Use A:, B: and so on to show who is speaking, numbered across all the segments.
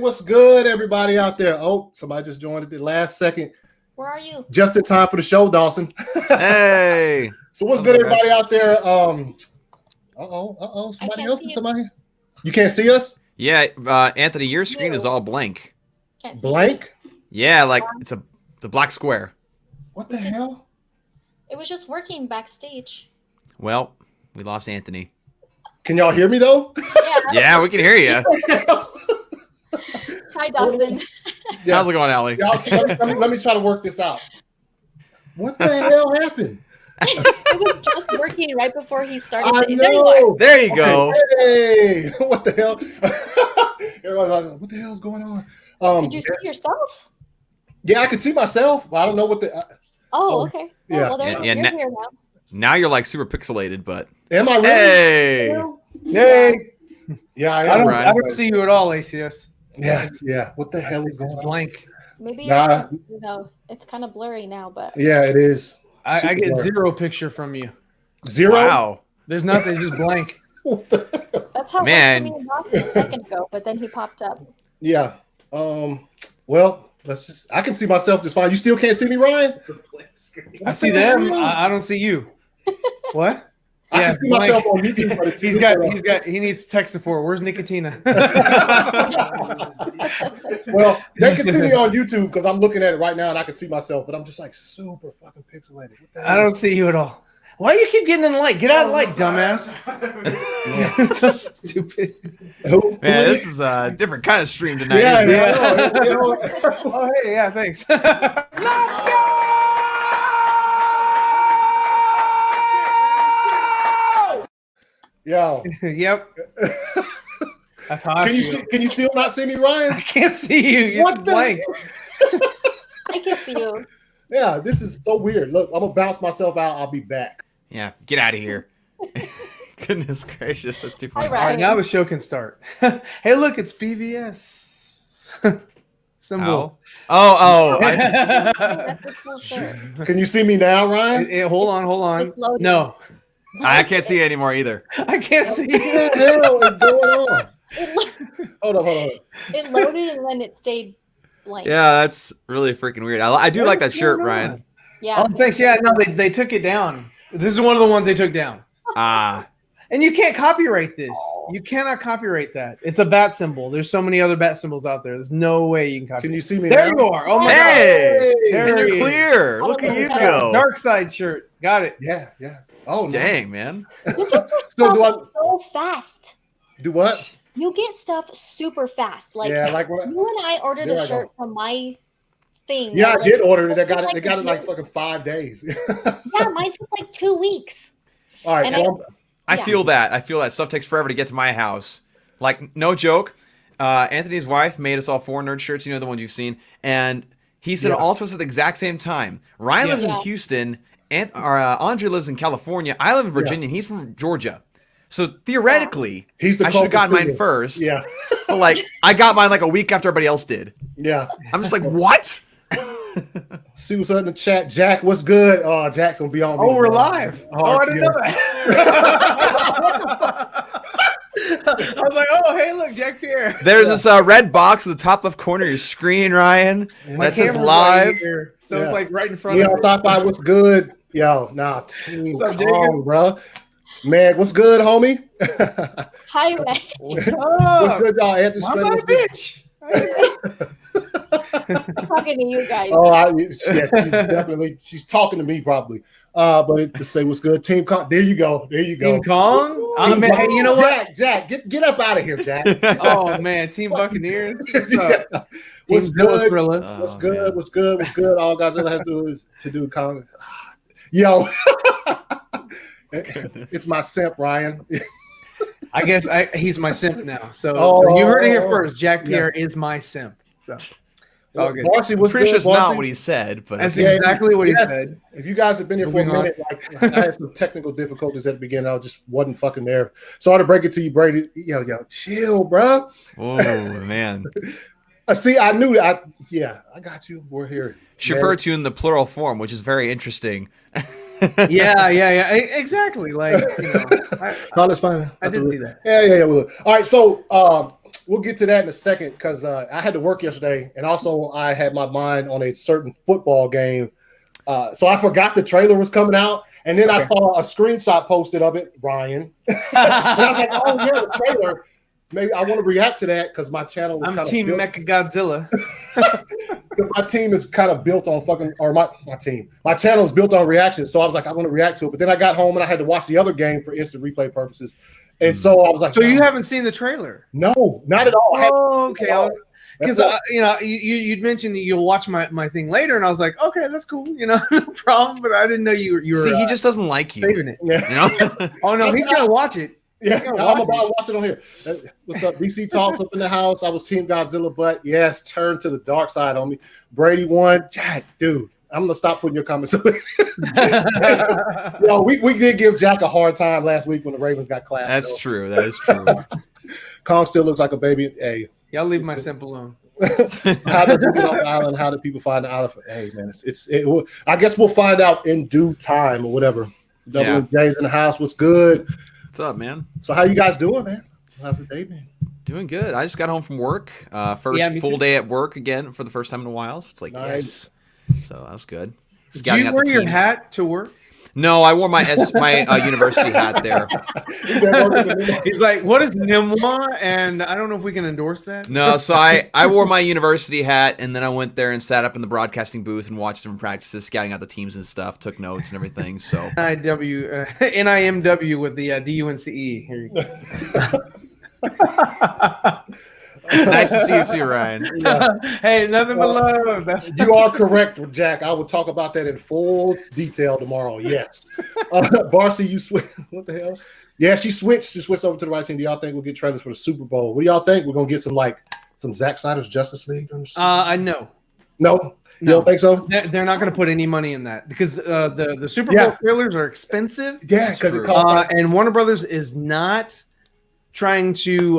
A: what's good, everybody out there? Oh, somebody just joined at the last second.
B: Where are you?
A: Just in time for the show, Dawson.
C: Hey.
A: So what's good, everybody out there? Somebody else? Somebody? You can't see us?
C: Yeah, Anthony, your screen is all blank.
A: Blank?
C: Yeah, like it's a black square.
A: What the hell?
B: It was just working backstage.
C: Well, we lost Anthony.
A: Can y'all hear me though?
C: Yeah, we can hear you.
B: Hi, Dawson.
A: Yeah.
C: How's it going, Allie?
A: Let me try to work this out. What the hell happened?
B: It was just working right before he started.
A: There you are.
C: There you go.
A: Hey, what the hell? Everyone's like, what the hell's going on?
B: Did you see yourself?
A: Yeah, I could see myself. But I don't know what the.
B: Okay.
A: Yeah.
B: Well, you're here now.
C: Now you're like super pixelated, but.
A: Am I really?
C: Hey.
D: Hey.
A: Yeah,
D: I don't see you at all, ACS.
A: Yes. Yeah. What the hell is going on?
D: Blank.
B: Maybe it's kind of blurry now, but
A: yeah, it is.
D: I get zero picture from you.
A: Zero?
C: Wow.
D: There's nothing, just blank.
B: that's how
C: Man.
B: it was a second ago, but then he popped up.
A: Yeah. Well, I can see myself just fine. You still can't see me, Ryan?
D: I see them. I don't see you. What?
A: I can see myself on YouTube, but it's
D: he needs tech support. Where's Nicotina?
A: Well, they can see me on YouTube because I'm looking at it right now and I can see myself, but I'm just like super fucking pixelated.
D: I don't see you at all. Why do you keep getting in the light? Get out of the light, dumbass. So stupid.
C: Man, this is a different kind of stream tonight.
A: Yeah.
D: Oh, hey, yeah, thanks. Let's go!
A: Yo.
D: Yep. That's how I feel.
A: Can you still not see me, Ryan?
D: I can't see you. You're
A: What the
D: blank.
B: I can see you.
A: Yeah, this is so weird. Look, I'm gonna bounce myself out. I'll be back.
C: Yeah, get out of here. Goodness gracious, that's too funny.
B: Hi,
D: All right, now the show can start. Hey, look, it's BVS. Symbol.
C: Oh.
B: That's a cool shirt.
A: Can you see me now, Ryan?
D: Hold on.
B: It's loading.
D: No,
C: I can't see it anymore either.
D: I can't see.
A: What the hell is going on? Hold on.
B: It loaded and then it stayed blank.
C: Yeah, that's really freaking weird. I do like that shirt, Ryan.
B: Yeah.
D: Oh, thanks. Yeah, no, they took it down. This is one of the ones they took down. And you can't copyright this. You cannot copyright that. It's a bat symbol. There's so many other bat symbols out there. There's no way you can copyright.
A: Can you see me
D: There
A: now?
D: you are. Oh my
C: Hey,
D: God.
C: and
D: There
C: you're
D: he is.
C: clear. Look at you go.
D: Dark side shirt. Got it.
A: Yeah. Oh, no.
C: Dang, man.
B: You get your
A: So
B: stuff so fast.
A: Do what?
B: You get stuff super fast. Like,
A: Yeah, like what?
B: you and I ordered
A: There I
B: a shirt from my thing.
A: Yeah, I did order it. I got
B: Like,
A: it. They got it like fucking 5 days.
B: Yeah, mine took like 2 weeks.
A: All right,
B: And
A: so
C: I feel that stuff takes forever to get to my house. Like, no joke. Anthony's wife made us all 4 nerd shirts, you know, the ones you've seen, and he sent it all to us at the exact same time. Ryan lives in Houston, and Andre lives in California. I live in Virginia, and he's from Georgia. So theoretically, I should have gotten mine first.
A: Yeah.
C: But like, I got mine like a week after everybody else did.
A: Yeah.
C: I'm just like, what?
A: See what's in the chat. Jack, what's good? Oh, Jack's gonna be on.
D: Oh, we're live. I didn't know that. I was like, oh, hey, look, Jack Pierre.
C: There's this red box at the top left corner of your screen, Ryan. That says live.
D: Right so it's like right in front
A: Leon
D: of
A: Sci-Fi, what's good? Yo, nah, team
D: What's up,
A: calm, bro. Meg, what's good, homie?
B: Hi, Ray.
D: What's
A: What's
D: up?
A: good, y'all? Anthony
D: My
A: Stratton,
D: bad,
A: what's good?
B: I'm talking to you guys.
A: Oh, she's talking to me probably. But to say what's good, Team Kong. There you go.
D: King Kong?
A: Team
D: Hey, you know what?
A: Jack, get up out of here, Jack.
D: Oh, man. Team Buccaneers. What's up?
A: Yeah. What's
D: Team
A: good?
D: Godzilla.
A: What's good? What's good? What's good? All Godzilla has to do is to do Kong. Yo, it's my simp, Ryan.
D: I guess he's my simp now. So,
A: Oh,
D: so you heard it here first. Jack Pierre is my simp. So it's all good.
A: Marcy, what's
C: Pretty sure
A: good,
C: it's not
A: Marcy?
C: what he said, but
D: That's
C: okay.
D: exactly what he
A: Yes.
D: said.
A: If you guys have been here for a
D: Moving on.
A: minute, like I had some technical difficulties at the beginning. I just wasn't fucking there. Sorry to break it to you, Brady. Yo, chill, bro.
C: Oh man.
A: See, I knew I got you. We're here.
C: She referred to you in the plural form, which is very interesting.
D: Yeah. Exactly. Like, you know,
A: No, that's fine.
D: I did see that.
A: Yeah. Well, all right. So we'll get to that in a second because I had to work yesterday, and also I had my mind on a certain football game. So I forgot the trailer was coming out, and then I saw a screenshot posted of it, Ryan. And I was like, "Oh yeah, the trailer." Maybe I want to react to that because my channel is
D: I'm
A: kind of
D: Team Mecha Godzilla.
A: Because my team is kind of built on my channel is built on reactions. So I was like, I want to react to it. But then I got home and I had to watch the other game for instant replay purposes. And so I was like,
D: so you haven't seen the trailer?
A: No, not at all.
D: Oh, okay. Because you'd mentioned you'll watch my thing later, and I was like, okay, that's cool, no problem. But I didn't know you were.
C: See, he just doesn't like you.
D: Saving it.
A: Yeah.
D: Oh no, he's gonna watch it.
A: Yeah, I'm about to watch it on here. What's up? DC Talks up in the house. I was Team Godzilla, but yes, turn to the dark side on me. Brady won. Jack, dude, I'm gonna stop putting your comments on. We did give Jack a hard time last week when the Ravens got clapped.
C: That's true. That is true.
A: Kong still looks like a baby. Hey,
D: y'all leave my simp alone.
A: How did you get off the island? How did people find the island? Hey, man, I guess we'll find out in due time or whatever. WJ's in the house. What's good?
C: What's up, man?
A: So how you guys doing, man? How's the day been?
C: Doing good. I just got home from work. First full day at work again for the first time in a while. So it's like,
A: nice.
C: Yes. So that was good.
D: Do you wear your hat to work?
C: No, I wore my university hat there.
D: He's like, what is Nimwa? And I don't know if we can endorse that.
C: No, so I wore my university hat, and then I went there and sat up in the broadcasting booth and watched them practices, scouting out the teams and stuff, took notes and everything. So
D: NIMW with the DUNCE. Here you go.
C: Nice to see you too, Ryan.
A: Yeah.
D: Hey, nothing but love.
A: You are correct, Jack. I will talk about that in full detail tomorrow. Yes. Barcy, you switch. What the hell? Yeah, she switched. She switched over to the right team. Do y'all think we'll get trailers for the Super Bowl? What do y'all think? We're gonna get some Zack Snyder's Justice League?
D: I know.
A: No. You don't think so?
D: They're not going to put any money in that because the Super Bowl trailers are expensive.
A: Yeah, because it costs.
D: And Warner Brothers is not trying to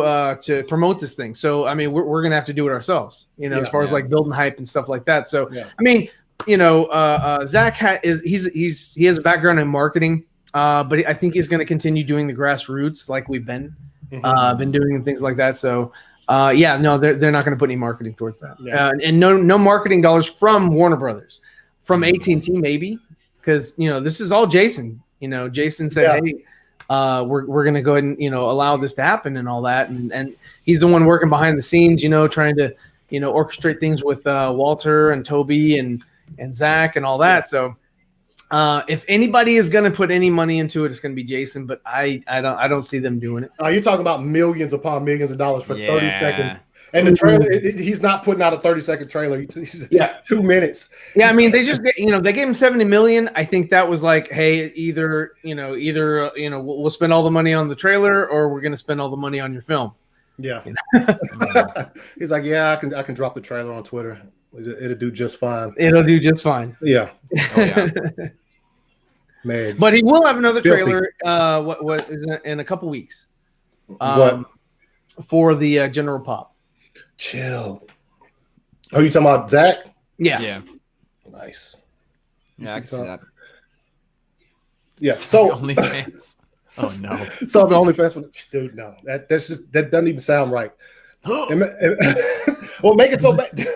D: promote this thing. So I mean, we're gonna have to do it ourselves, as far as like building hype and stuff like that. So I mean, Zach he has a background in marketing, but I think he's going to continue doing the grassroots like we've been doing and things like that. So they're not going to put any marketing towards that, and no marketing dollars from Warner Brothers, from AT&T maybe, because this is all Jason. Jason said, hey. We're going to go ahead and, allow this to happen and all that. And he's the one working behind the scenes, trying to, orchestrate things with Walter and Toby and Zach and all that. So if anybody is going to put any money into it, it's going to be Jason, but I don't see them doing it.
A: You're talking about millions upon millions of dollars for 30 seconds. And the trailer, he's not putting out a 30-second trailer. He's 2 minutes.
D: Yeah, I mean, they just they gave him $70 million. I think that was like, hey, either we'll spend all the money on the trailer or we're going to spend all the money on your film.
A: Yeah. He's like, I can drop the trailer on Twitter. It'll do just fine.
D: It'll do just fine.
A: Yeah.
C: Oh, yeah.
A: Man.
D: But he will have another trailer. What is it, in a couple weeks? For the General Pop.
A: Chill. Oh, you talking about Zach?
D: Yeah.
A: Nice.
C: Yeah, I can see that.
A: Yeah. So
C: OnlyFans. Oh no.
A: So the OnlyFans, dude. No, that doesn't even sound right. Well, make it so bad.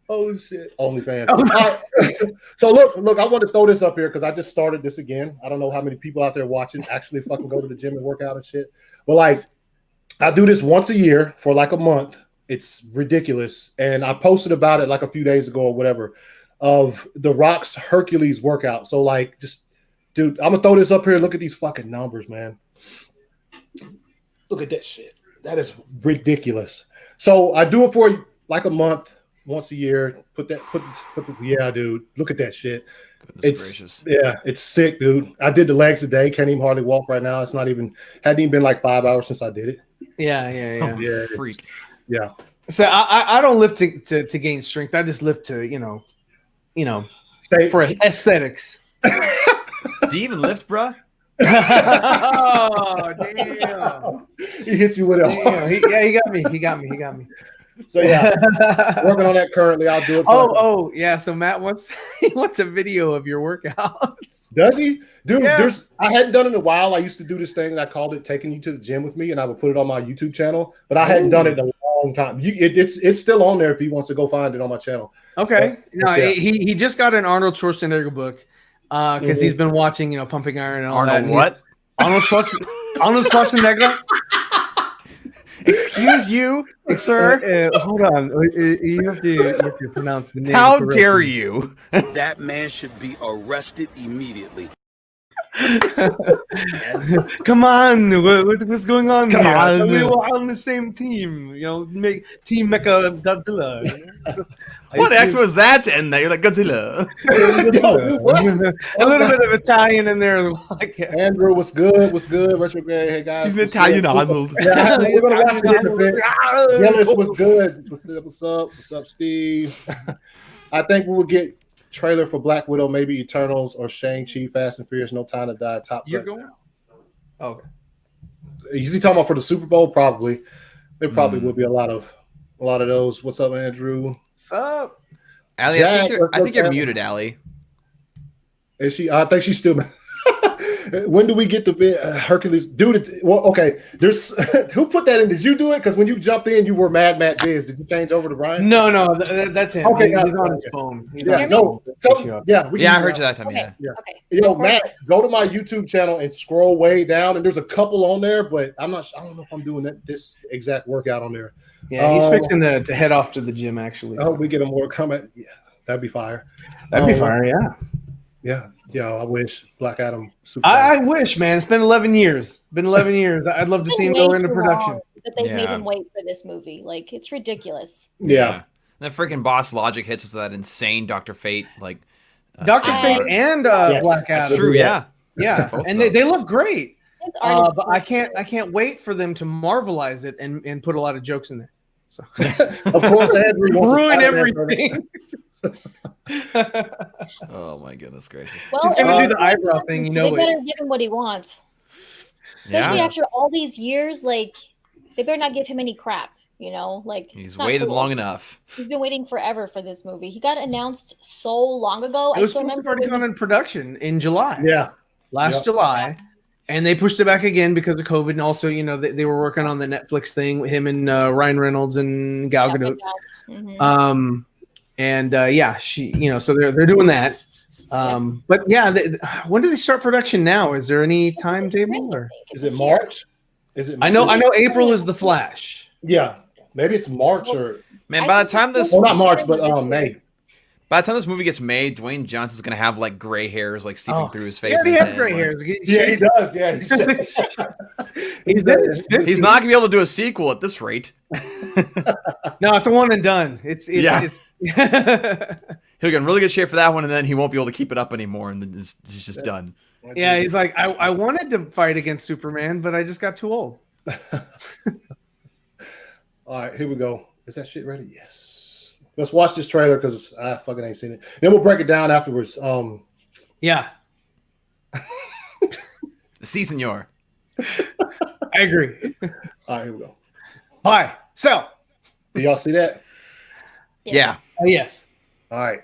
A: Oh shit. OnlyFans. All right. So look. I want to throw this up here because I just started this again. I don't know how many people out there watching actually fucking go to the gym and work out and shit. But I do this once a year for like a month. It's ridiculous. And I posted about it like a few days ago or whatever of The Rock's Hercules workout. So dude, I'm going to throw this up here. Look at these fucking numbers, man. Look at that shit. That is ridiculous. So I do it for like a month, once a year. Yeah, dude. Look at that shit.
C: Gracious.
A: Yeah, it's sick, dude. I did the legs today. Can't even hardly walk right now. It's hadn't even been like 5 hours since I did it.
D: Yeah.
A: Yeah,
C: freak.
A: Yeah.
D: So I don't lift to gain strength. I just lift to for aesthetics.
C: Do you even lift, bruh?
D: Oh damn!
A: He hits you with it.
D: He got me.
A: So yeah, working on that currently. I'll do it.
D: Yeah. So Matt wants he wants a video of your workouts.
A: Does he? Dude,
D: Yeah.
A: I hadn't done it in a while. I used to do this thing and I called it taking you to the gym with me, and I would put it on my YouTube channel, but I hadn't done it in a long time. It's still on there if he wants to go find it on my channel.
D: Okay.
A: But, yeah.
D: He just got an Arnold Schwarzenegger book because he's been watching, Pumping Iron and all
C: Arnold
D: that.
C: what?
D: Arnold Schwarzenegger.
C: Excuse you, sir.
D: Hold on. You have to pronounce the name.
C: How
D: correctly.
C: dare you?
E: That man should be arrested immediately.
D: Come on, what's going on?
C: Come
D: here?
C: on.
D: We were on the same team. Make Team Mecha Godzilla.
C: What X was that to end there? You're like Godzilla.
D: A little bit of Italian in there as well, I guess.
A: Andrew, what's good? What's good? Retrograde. Hey guys.
C: He's an
A: what's
C: Italian
A: good?
C: Arnold.
A: Yeah, we're gonna watch it in a bit. Yellis, what's good? What's up? What's up, Steve? I think we will get trailer for Black Widow, maybe Eternals or Shang-Chi, Fast and Furious, No Time to Die. Top.
D: You're going? Okay.
A: Is he talking about for the Super Bowl? Probably. There probably will be a lot of those. What's up, Andrew?
D: What's up?
C: Allie,
A: Jack,
C: I think you're
A: what's up,
C: muted, Allie.
A: Is she? I think she's still. When do we get the bit Hercules? Dude, well, okay. There's who put that in? Did you do it? Because when you jumped in, you were Mad Matt Biz. Did you change over to Brian?
D: No, that's him.
A: Okay,
D: he's on his phone. He's
A: Yeah,
D: on his
A: no,
D: phone.
C: Yeah, I heard you that time.
B: Okay.
C: Yeah.
B: Okay.
A: Matt, go to my YouTube channel and scroll way down, and there's a couple on there, but I don't know if I'm doing this exact workout on there.
D: Yeah, he's fixing to head off to the gym, actually.
A: I hope we get a more comment. Yeah, that'd be fire.
D: That'd be fire, yeah.
A: Yeah. I wish Black Adam.
D: I wish, man. It's been 11 years. I'd love to see him go into production.
B: That they made him wait for this movie. Like, it's ridiculous.
A: Yeah.
C: That freaking Boss Logic hits us with that insane Dr. Fate. Like,
D: Dr. Fate and Black Adam.
C: That's true, yeah.
D: Yeah.
C: Both
D: And
C: those.
D: they look great.
B: His art is
D: But I can't wait for them to Marvelize it and put a lot of jokes in there. So
A: Of course, Andrew wants
D: ruin
A: to-
D: everything.
C: Oh my goodness gracious.
B: Well,
D: He's gonna do
B: if
D: the eyebrow thing,
B: they
D: it.
B: better give him what he wants. Especially
C: Yeah.
B: after all these years, like, they better not give him any crap, Like,
C: He's
B: it's not
C: waited
B: cool.
C: long enough.
B: He's been waiting forever for this movie. He got announced so long ago.
D: It was supposed to have already gone in production in July.
A: Yeah.
D: Last
A: Yep.
D: July. And they pushed it back again because of COVID. And also, they were working on the Netflix thing with him and Ryan Reynolds and Gal Gadot. So they're doing that. But yeah, when do they start production now? Is there any timetable or
A: Is it March?
D: I know April is the Flash.
A: Yeah. Maybe it's March or
C: Man, by the time this
A: not March, but May.
C: by the time this movie gets made, Dwayne Johnson's gonna have like gray hairs like seeping through his face.
D: He already
C: and his
D: has
C: head,
D: gray
C: like-
D: hairs.
A: Yeah, he does. Yeah,
D: He's in his 50s.
C: He's not gonna be able to do a sequel at this rate.
D: No, it's a one and done. It's
C: He'll get in really good shape for that one, and then he won't be able to keep it up anymore, and then it's just done.
D: Yeah, he's like, I wanted to fight against Superman, but I just got too old.
A: All right, here we go. Is that shit ready? Yes. Let's watch this trailer because I fucking ain't seen it. Then we'll break it down afterwards.
D: Yeah,
C: Si, senor.
D: I agree.
A: All right, here we go.
D: Hi. So,
A: Do y'all see that?
C: Yeah.
D: yes.
A: All right.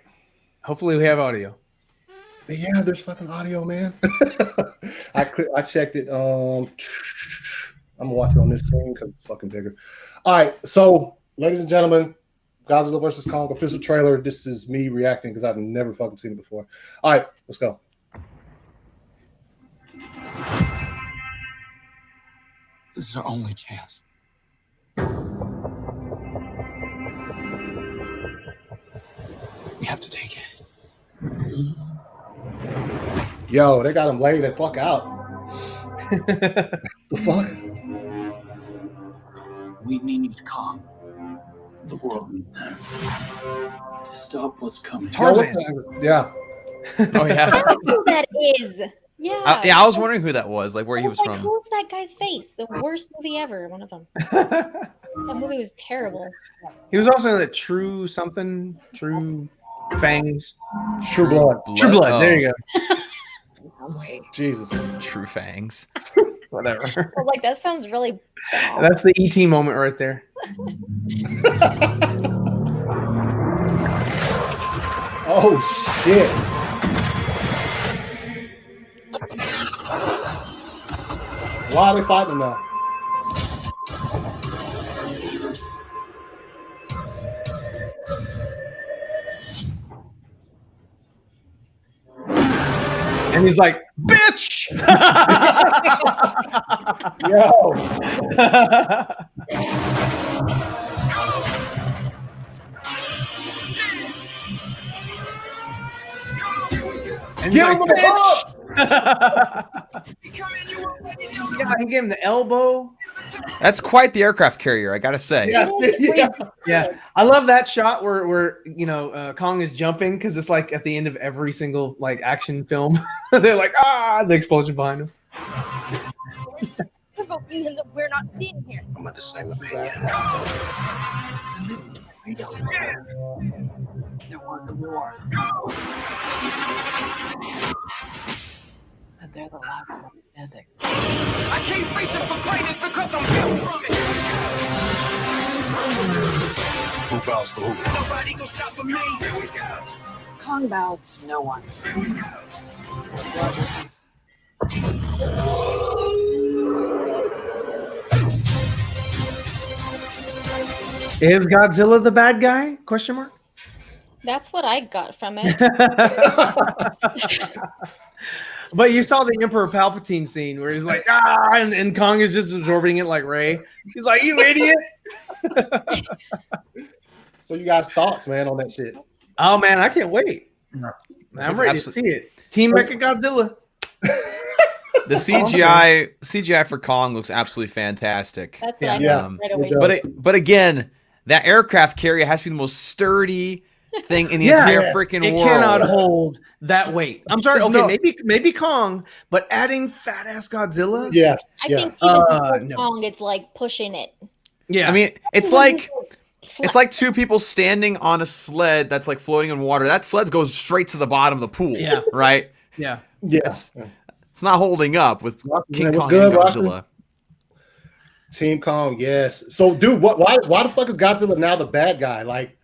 D: Hopefully we have audio.
A: Yeah, there's fucking audio, man. I checked it. I'm gonna watch it on this screen because it's fucking bigger. All right, so ladies and gentlemen, Godzilla vs. Kong official trailer. This is me reacting because I've never fucking seen it before. All right, let's go.
F: This is our only chance. We have to take it.
A: Yo, they got him laid the fuck out. The fuck?
F: We need Kong. The world needs him. To stop what's coming.
A: Yo, what the- yeah.
C: Oh yeah.
B: I don't know who that is. Yeah.
C: I was wondering who that was, like where he was from.
B: Who's that guy's face? The worst movie ever. One of them. That movie was terrible.
D: He was also in that True Fangs.
A: True Blood.
D: True Blood.
C: Oh,
D: There you go.
A: Jesus.
C: True Fangs.
D: Whatever.
B: Well, like, that sounds really bad.
D: That's the ET moment right there.
A: Oh shit! Why are they fighting now?
D: And he's like, bitch!
A: Yo,
D: And
A: give
D: he's
A: him
D: like,
A: the
D: bitch! Yeah, he gave him the elbow.
C: That's quite the aircraft carrier, I gotta say.
A: Yes, yeah.
D: Yeah, I love that shot where Kong is jumping because it's like at the end of every single like action film. They're like, the explosion behind him.
G: Provoking him that we're not seeing here.
F: I'm at the same opinion. There was a war. And they're the last one standing.
H: I keep reaching for greatness because I'm built from it.
E: Who bows to who?
H: Nobody gonna stop for me. Here we go.
F: Kong bows to no one.
D: Is Godzilla the bad guy? Question mark.
B: That's what I got from it.
D: But you saw the Emperor Palpatine scene where he's like, and Kong is just absorbing it like Ray. He's like, you idiot.
A: So you guys thoughts, man, on that shit?
D: Oh man, I can't wait. I'm ready to see it. Team Mecha Godzilla.
C: The CGI for Kong looks absolutely fantastic.
B: That's what I
A: Yeah.
B: got right away.
A: It does.
C: But again, that aircraft carrier has to be the most sturdy thing in the entire freaking
D: It
C: world.
D: cannot hold that weight. I'm sorry.
C: There's
D: Okay,
C: no-
D: maybe Kong, but adding fat ass Godzilla.
A: Yes.
B: I
A: Yeah.
B: think even for
D: no.
B: Kong, it's like pushing it.
D: Yeah.
C: I mean, it's like two people standing on a sled that's like floating in water. That sled goes straight to the bottom of the pool.
D: Yeah.
C: Right?
D: yeah.
A: Yes.
C: It's not holding up with King
A: what's
C: Kong
A: good,
C: and
A: Rocky?
C: Godzilla.
A: Team Kong. Yes. So, dude, why the fuck is Godzilla now the bad guy? Like,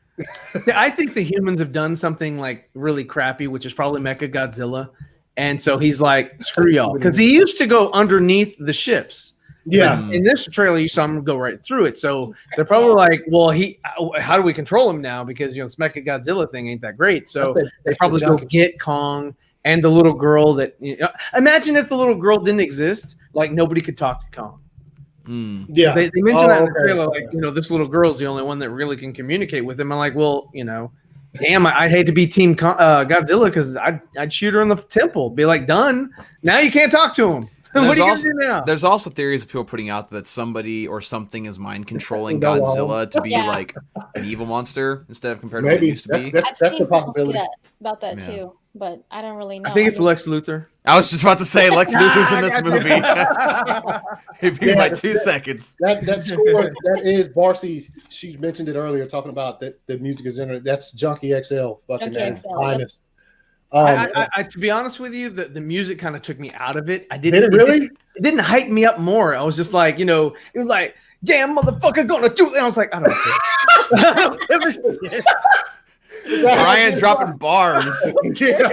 D: See, I think the humans have done something like really crappy, which is probably Mecha Godzilla. And so he's like, screw y'all. Because he used to go underneath the ships.
A: yeah.
D: But in this trailer, you saw him go right through it. So they're probably like, well, how do we control him now? Because, this Mecha Godzilla thing ain't that great. So they probably go get Kong and the little girl that, imagine if the little girl didn't exist, like nobody could talk to Kong.
A: Yeah.
D: They mentioned that in the
A: okay.
D: trailer, like, this little girl's the only one that really can communicate with him. I'm like, well, damn, I'd hate to be Team Godzilla because I'd shoot her in the temple. Be like, done. Now you can't talk to him.
C: And
D: What are you
C: there's
D: going to do now?
C: There's also theories of people putting out that somebody or something is mind controlling
A: Go on.
C: Godzilla to be
B: Yeah.
C: like an evil monster instead of compared to what it
A: Maybe
C: used to be.
A: that's
B: I've
A: a
B: seen people say
A: possibility.
B: about that
C: Yeah.
B: too, but I don't really know.
D: I think it's
B: mean,
D: Lex Luthor.
C: I was just about to say Lex Luthor's in this
D: I
C: movie. It'd be
A: Yeah,
C: my 2 seconds.
A: That score that is Barcy. She mentioned it earlier, talking about that the music is in it. That's Junkie XL, fucking
B: Junkie
A: man,
B: XL,
A: finest.
D: I, to be honest with you, the music kind of took me out of it. I didn't.
A: Did it really?
D: It didn't hype me up more. I was just like, it was like, damn motherfucker gonna do it. And I was like, I don't care. I don't give a shit.
C: Ryan dropping bars.
A: Yeah.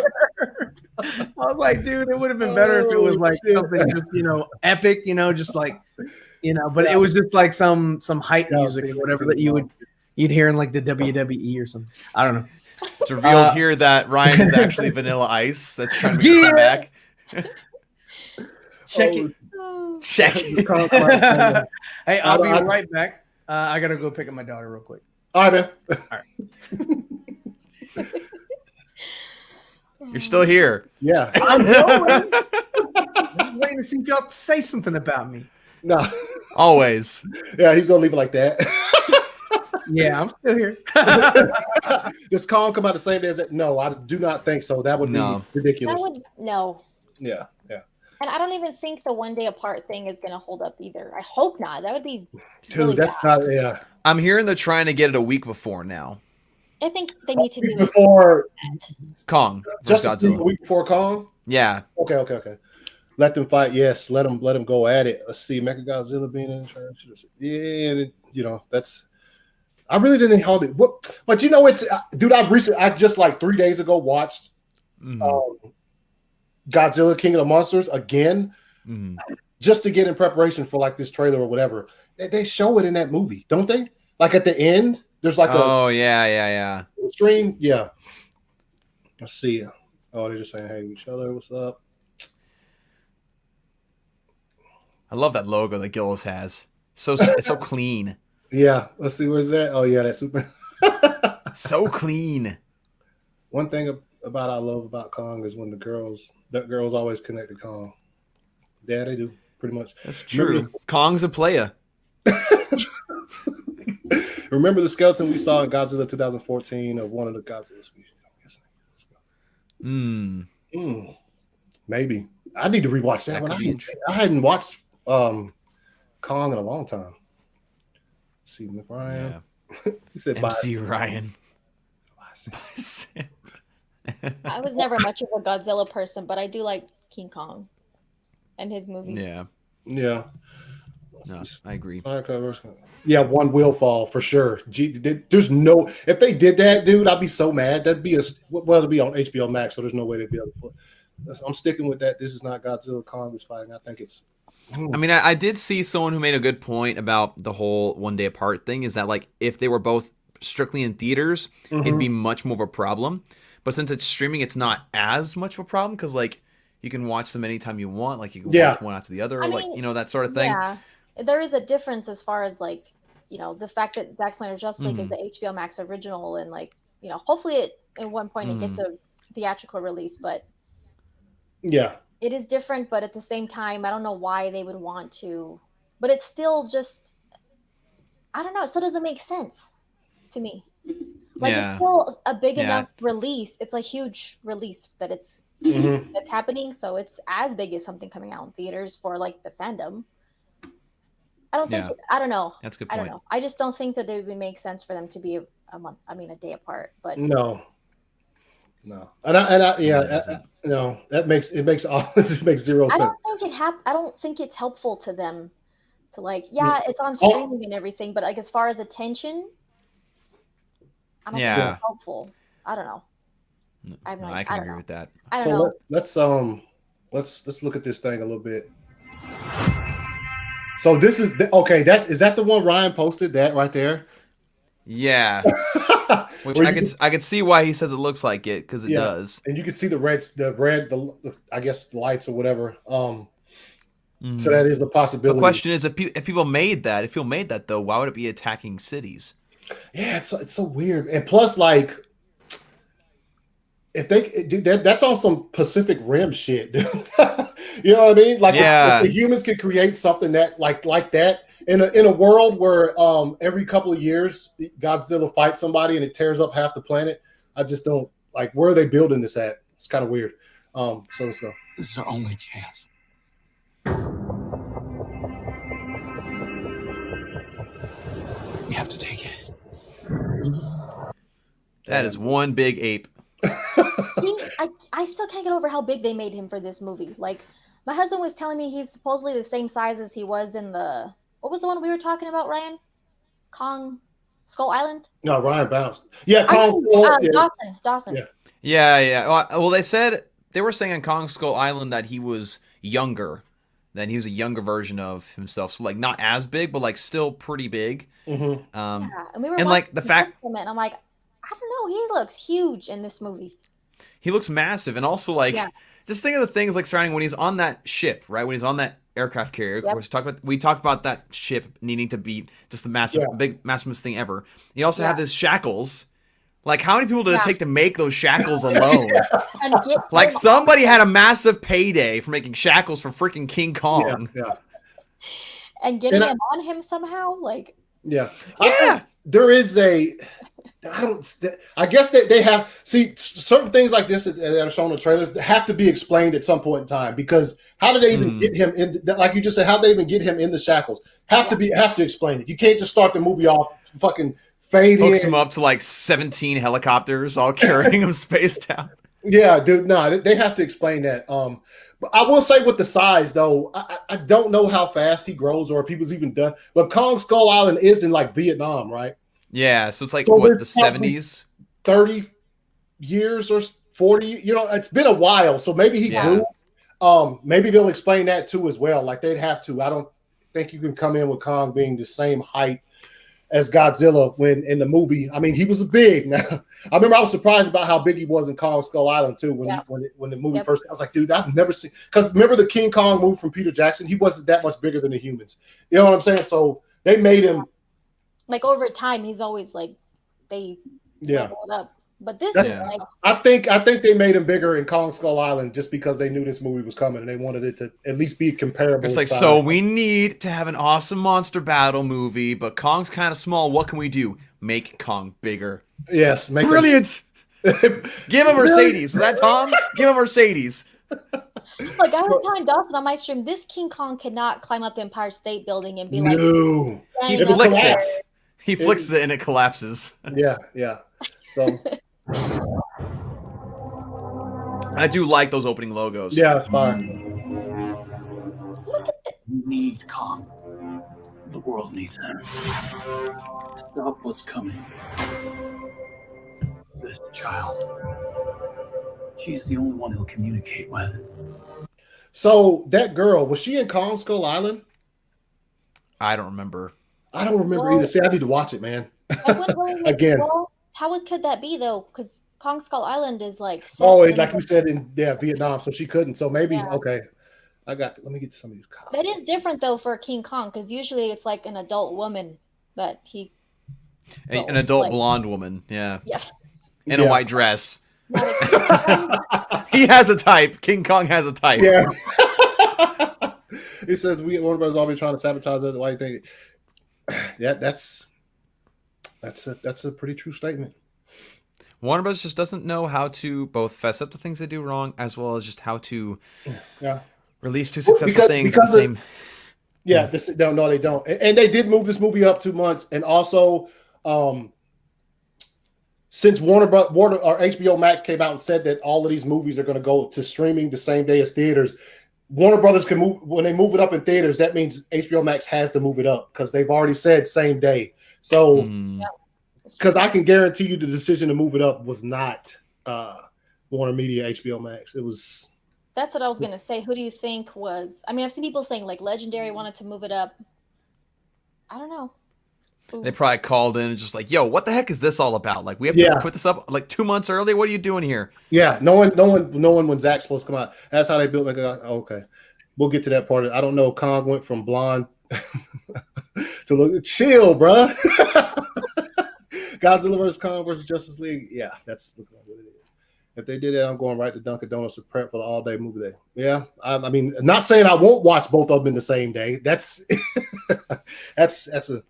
D: I was like, dude, it would have been better if it was like
A: shit.
D: something just, epic, just like, but it was just like some hype music or whatever that you'd hear in like the WWE or something. I don't know.
C: It's revealed here that Ryan is actually Vanilla Ice. That's trying to make a comeback.
D: Check it.
C: Check.
D: Hey, I'll be right back. I gotta go pick up my daughter real quick.
A: All right, man.
C: You're still here.
A: Yeah.
D: I'm going. Just waiting to see if y'all say something about me.
A: No.
C: Always.
A: Yeah, he's gonna leave it like that.
D: Yeah, I'm still here.
A: Does Kong come out the same day as that? No, I do not think so. That would
C: No.
A: be ridiculous.
B: no.
A: Yeah.
B: And I don't even think the 1 day apart thing is going to hold up either. I hope not. That would be
A: Dude,
B: really
A: that's
B: bad.
A: not. Yeah.
C: I'm hearing they're trying to get it a week before now.
B: I think they need to do it.
A: Before
C: Kong
A: just
C: versus
A: a
C: Godzilla.
A: week before Kong.
C: Yeah.
A: Okay. Let them fight. Yes, let them go at it. Let's see, Mechagodzilla being in charge. Yeah, and that's. I really didn't hold it. But it's dude. I just like 3 days ago watched Godzilla King of the Monsters again, just to get in preparation for like this trailer or whatever. They show it in that movie, don't they? Like at the end, there's like
C: yeah.
A: Stream, yeah. Let's see. Oh, they're just saying, "Hey, each other, what's up?"
C: I love that logo that Gillis has. It's so clean.
A: Yeah. Let's see. Where's that? Oh, yeah, that's super.
C: So clean.
A: One thing I love about Kong is when the girls always connect to Kong. Yeah, they do pretty much.
C: That's true. Kong's a player.
A: Remember the skeleton we saw in Godzilla 2014 of one of the Godzilla species? Maybe. I need to rewatch that one. I hadn't watched Kong in a long time. Let's see, Ryan.
C: Yeah.
A: He said
C: MC Ryan.
B: I was never much of a Godzilla person, but I do like King Kong and his movies.
C: Yeah.
A: Yeah.
C: No, I agree.
A: Yeah, one will fall for sure. There's no. If they did that, dude, I'd be so mad. That'd be it'd be on HBO Max, so there's no way they'd be able to put. I'm sticking with that. This is not Godzilla. Kong is fighting. I think it's.
C: I mean, I did see someone who made a good point about the whole 1 day apart thing. Is that like if they were both strictly in theaters, it'd be much more of a problem. But since it's streaming, it's not as much of a problem because like you can watch them anytime you want. Like you can watch one after the other, that sort of thing.
B: Yeah, there is a difference as far as like the fact that Zack Snyder's Justice League is the HBO Max original, and like hopefully at one point it gets a theatrical release, but
A: yeah, it
B: is different. But at the same time, I don't know why they would want to, but it's still just I don't know. It still doesn't make sense to me. Like it's still a big enough release. It's a huge release that it's that's happening. So it's as big as something coming out in theaters for like the fandom. I don't think. I don't know.
C: That's a good point.
B: I don't know. I just don't think that it would make sense for them to be a month. I mean, a day apart. But
A: no. No, that makes zero sense.
B: I don't think it's helpful to them to like. Yeah, it's on streaming and everything, but like as far as attention. I don't think it's helpful. I don't know.
C: I can agree with that.
B: I don't know.
A: Let's look at this thing a little bit. So this is is that the one Ryan posted that right there?
C: Yeah. Which I could see why he says it looks like it because it does.
A: And you can see the I guess the lights or whatever. So that is the possibility.
C: The question is if people made that though, why would it be attacking cities?
A: Yeah, it's so weird. And plus, like, if that's on some Pacific Rim shit, dude. You know what I mean? Like, if the humans could create something that like that in a world where every couple of years Godzilla fights somebody and it tears up half the planet, I just don't like where are they building this at? It's kind of weird. So let's go.
F: This is our only chance. We have to take it.
C: That is one big ape.
B: I still can't get over how big they made him for this movie. Like, my husband was telling me he's supposedly the same size as he was in what was the one we were talking about, Ryan? Kong Skull Island?
A: No, Ryan bounced. Yeah, Kong.
B: Dawson.
C: Yeah. Well, they were saying on Kong Skull Island that he was younger. That he was a younger version of himself. So, like, not as big, but, like, still pretty big.
B: And we were
C: like, the fact...
B: And I'm like, I don't know. He looks huge in this movie.
C: He looks massive. And also, like, just think of the things, like, surrounding when he's on that ship, right? When he's on that aircraft carrier. Of course, we talked about that ship needing to be just the massive thing ever. You also have this shackles. Like, how many people did it take to make those shackles alone? Like, somebody had a massive payday for making shackles for freaking King Kong.
A: Yeah.
B: And getting them on him somehow, like.
A: Yeah. There is I guess they have certain things like this that are shown in the trailers have to be explained at some point in time because how did they even get him in? Like you just said, how did they even get him in the shackles? Have to explain it. You can't just start the movie off fucking.
C: Hooks him up to like 17 helicopters all carrying him spaced out.
A: Yeah, dude. No, they have to explain that. I will say with the size though, I don't know how fast he grows or if he was even done. But Kong Skull Island is in like Vietnam, right?
C: Yeah, so it's like
A: So
C: what, the
A: there's probably
C: 70s?
A: 30 years or 40. You know, it's been a while, so maybe he
C: Yeah.
A: grew. Maybe they'll explain that too as well. Like they'd have to. I don't think you can come in with Kong being the same height as Godzilla when in the movie. I mean, he was big. Now, I remember I was surprised about how big he was in Kong Skull Island too. When the movie first, I was like, dude, I've never seen. Because remember the King Kong movie from Peter Jackson? He wasn't that much bigger than the humans. You know what I'm saying? So they made him.
B: Like over time, he's always like they level it up. But this is like,
A: I think they made him bigger in Kong Skull Island just because they knew this movie was coming and they wanted it to at least be comparable.
C: It's like, so we need to have an awesome monster battle movie, but Kong's kind of small. What can we do? Make Kong bigger.
A: Yes, make
C: brilliant. Give him a Mercedes. Is that Tom? Give him a Mercedes.
B: Like I was telling Dawson on my stream, this King Kong cannot climb up the Empire State Building and be like,
C: he flicks it. He flicks it and it collapses.
A: Yeah. So
C: I do like those opening logos.
A: Yeah, it's fine.
F: We need Kong. The world needs him. Stop what's coming. This child. She's the only one he'll communicate with.
A: So that girl, was she in Kong Skull Island?
C: I don't remember.
A: I don't remember either. See, I need to watch it, man. Again.
B: How could that be though? Because Kong Skull Island is like
A: like you said in Vietnam, so she couldn't. So maybe okay. Let me get to some of these comments.
B: That is different though for King Kong because usually it's like an adult woman that he.
C: An adult blonde woman, yeah. In a white dress. He has a type. King Kong has a type.
A: Yeah. He says Warner Brothers always trying to sabotage it. Why do you think? Yeah, that's a pretty true statement.
C: Warner Brothers just doesn't know how to both fess up the things they do wrong as well as just how to release two successful things at the same.
A: Yeah, no, they don't. And they did move this movie up 2 months, and also since Warner or HBO Max came out and said that all of these movies are going to go to streaming the same day as theaters, Warner Brothers can move when they move it up in theaters. That means HBO Max has to move it up because they've already said same day. So, because I can guarantee you, the decision to move it up was not Warner Media, HBO Max. It was.
B: That's what I was gonna say. Who do you think was? I mean, I've seen people saying like Legendary wanted to move it up. I don't know.
C: They probably called in and just like, "Yo, what the heck is this all about? Like, we have to put this up like 2 months early. What are you doing here?"
A: Yeah, no one when Zach's supposed to come out. That's how they built. Like, okay, we'll get to that part. I don't know. Kong went from blonde to look chill, bruh. Godzilla vs. Kong versus Justice League. Yeah, that's what it is. If they did that, I'm going right to Dunkin' Donuts to prep for the all-day movie day. Yeah, I mean, not saying I won't watch both of them in the same day. That's that's a.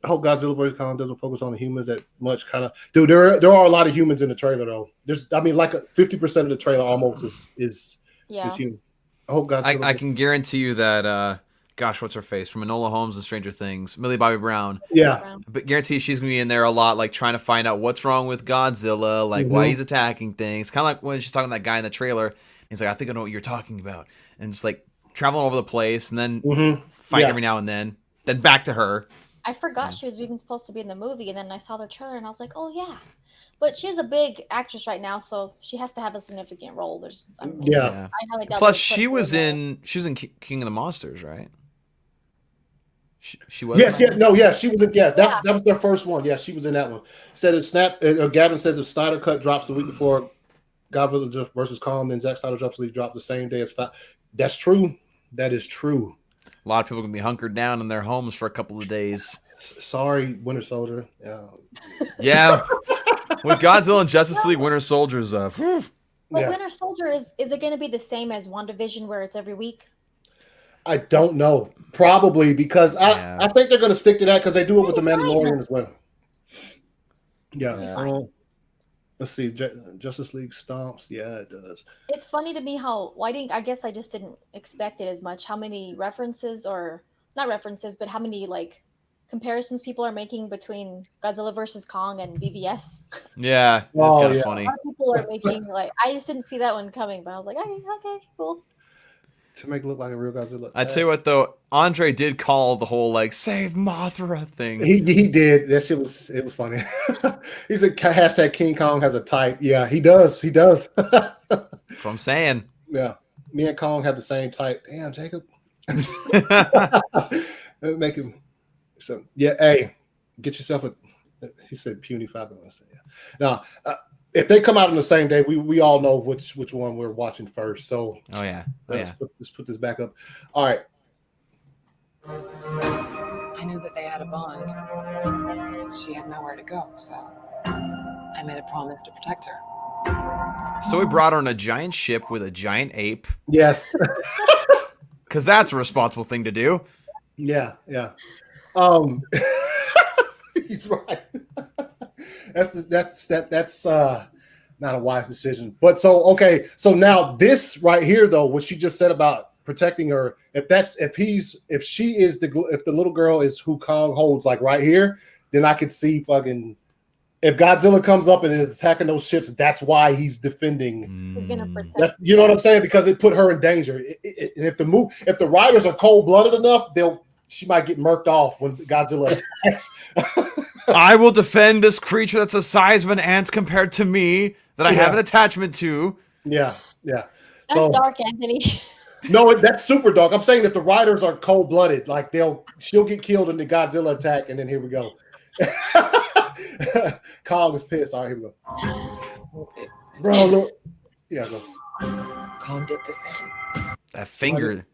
A: I hope Godzilla vs. Kong doesn't focus on the humans that much. Kind of, dude. There are a lot of humans in the trailer though. Like 50% of the trailer almost is human. I hope Godzilla.
C: I can guarantee you that. Gosh, what's her face from Enola Holmes and Stranger Things? Millie Bobby Brown.
A: Yeah,
C: but guarantee she's gonna be in there a lot, like trying to find out what's wrong with Godzilla, like why he's attacking things. Kind of like when she's talking to that guy in the trailer. He's like, "I think I know what you're talking about," and it's like traveling over the place and then fighting every now and then back to her.
B: I forgot she was even supposed to be in the movie, and then I saw the trailer, and I was like, "Oh yeah," but she's a big actress right now, so she has to have a significant role. I highly doubt.
C: Plus, she was in King of the Monsters, right? She was.
A: Yes, she was in. Yeah, that was their first one. Yeah, she was in that one. Said it snapped. Gavin says if Snyder Cut drops the week before Godzilla versus Kong, then Zack Snyder dropped the same day as five. That's true. That is true.
C: A lot of people are gonna be hunkered down in their homes for a couple of days.
A: Sorry, Winter Soldier.
C: Yeah. With Godzilla and Justice League, Winter Soldier's
B: But Winter Soldier is it going to be the same as WandaVision, where it's every week?
A: I don't know. Probably because I think they're going to stick to that because they do it with the Mandalorian as well. Yeah. Let's see. Justice League stomps. Yeah, it does.
B: It's funny to me how I guess I just didn't expect it as much. How many references, or not references, but how many like comparisons people are making between Godzilla versus Kong and BVS.
C: Yeah, it's kind of funny.
B: A lot of people are making I just didn't see that one coming, but I was like, okay, cool.
A: to make it look like a real Godzilla.
C: I tell you what, though, Andre did call the whole like "Save Mothra" thing.
A: He did. That shit was funny. He said hashtag King Kong has a type. Yeah, he does. He does.
C: That's what I'm saying.
A: Yeah, me and Kong have the same type. Damn, Jacob. Make him. So yeah, hey, get yourself a. He said puny Falcon. Now, if they come out on the same day, we all know which one we're watching first. So let's put this back up. All right.
I: I knew that they had a bond. She had nowhere to go, so I made a promise to protect her.
C: So we brought her on a giant ship with a giant ape.
A: Yes.
C: Because that's a responsible thing to do.
A: Yeah. He's right. That's not a wise decision. But so now this right here though, what she just said about protecting her, if the little girl is who Kong holds like right here, then I could see fucking if Godzilla comes up and is attacking those ships, that's why he's defending.
B: He's gonna protect.
A: You know what I'm saying? Because it put her in danger. And if the riders are cold-blooded enough, she might get murked off when Godzilla attacks.
C: I will defend this creature that's the size of an ant compared to me that I have an attachment to.
A: Yeah.
B: That's dark, Anthony.
A: No, that's super dark. I'm saying if the riders are cold-blooded, like she'll get killed in the Godzilla attack, and then here we go. Kong is pissed. All right, here we go. Bro, look. Yeah, go.
I: Kong did the same.
C: That finger.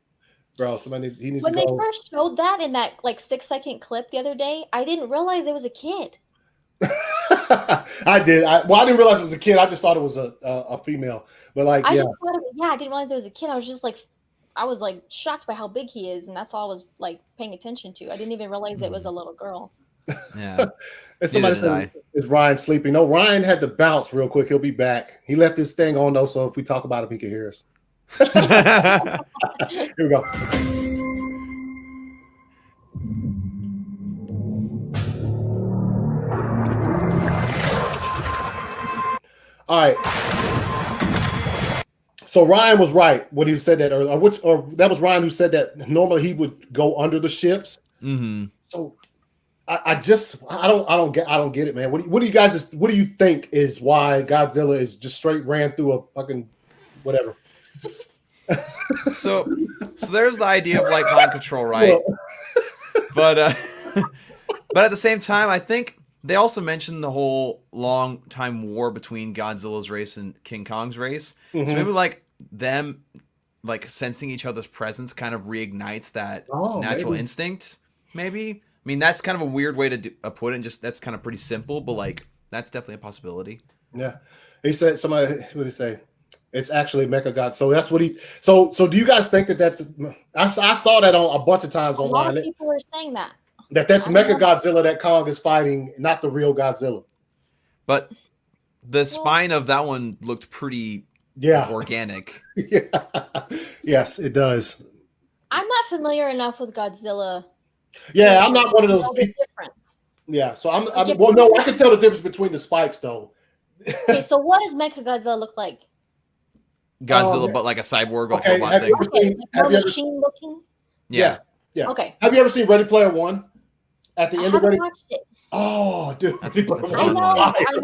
A: Bro, somebody needs to go.
B: When they first showed that in that like 6-second clip the other day, I didn't realize it was a kid.
A: I did. I didn't realize it was a kid. I just thought it was a female. But like,
B: I didn't realize it was a kid. I was just like, shocked by how big he is, and that's all I was like paying attention to. I didn't even realize it was a little girl.
C: Yeah.
A: And somebody said, is Ryan sleeping? No, Ryan had to bounce real quick. He'll be back. He left his thing on though, so if we talk about him, he can hear us. Here we go. All right. So Ryan was right when he said that, or that was Ryan who said that normally he would go under the ships.
C: Mm-hmm.
A: So I don't get it, man. What do you think is why Godzilla is just straight ran through a fucking whatever?
C: So there's the idea of like mind control, right? But at the same time, I think they also mentioned the whole long time war between Godzilla's race and King Kong's race. Mm-hmm. So maybe like them like sensing each other's presence kind of reignites that natural instinct. Maybe. I mean, that's kind of a weird way to put it. And just that's kind of pretty simple, but like that's definitely a possibility.
A: Yeah, he said somebody. What did he say? It's actually Mecha God. So that's what he. So do you guys think that's? I saw that on a bunch of times online.
B: A lot of people are saying that.
A: That's Mecha Godzilla that Kong is fighting, not the real Godzilla.
C: But the spine of that one looked pretty organic.
A: Yeah. Yes, it does.
B: I'm not familiar enough with Godzilla.
A: Yeah, I'm not one of those people. Yeah, so I can tell the difference between the spikes though.
B: Okay, so what does Mecha Godzilla look like?
C: Godzilla, but like a cyborg.
A: Okay, have you ever seen?
B: Machine looking?
A: Yes. Yeah.
B: Okay.
A: Have you ever seen Ready Player One? At the end of Ready.
B: Watched it.
A: Oh, dude.
C: That's
B: I know. I haven't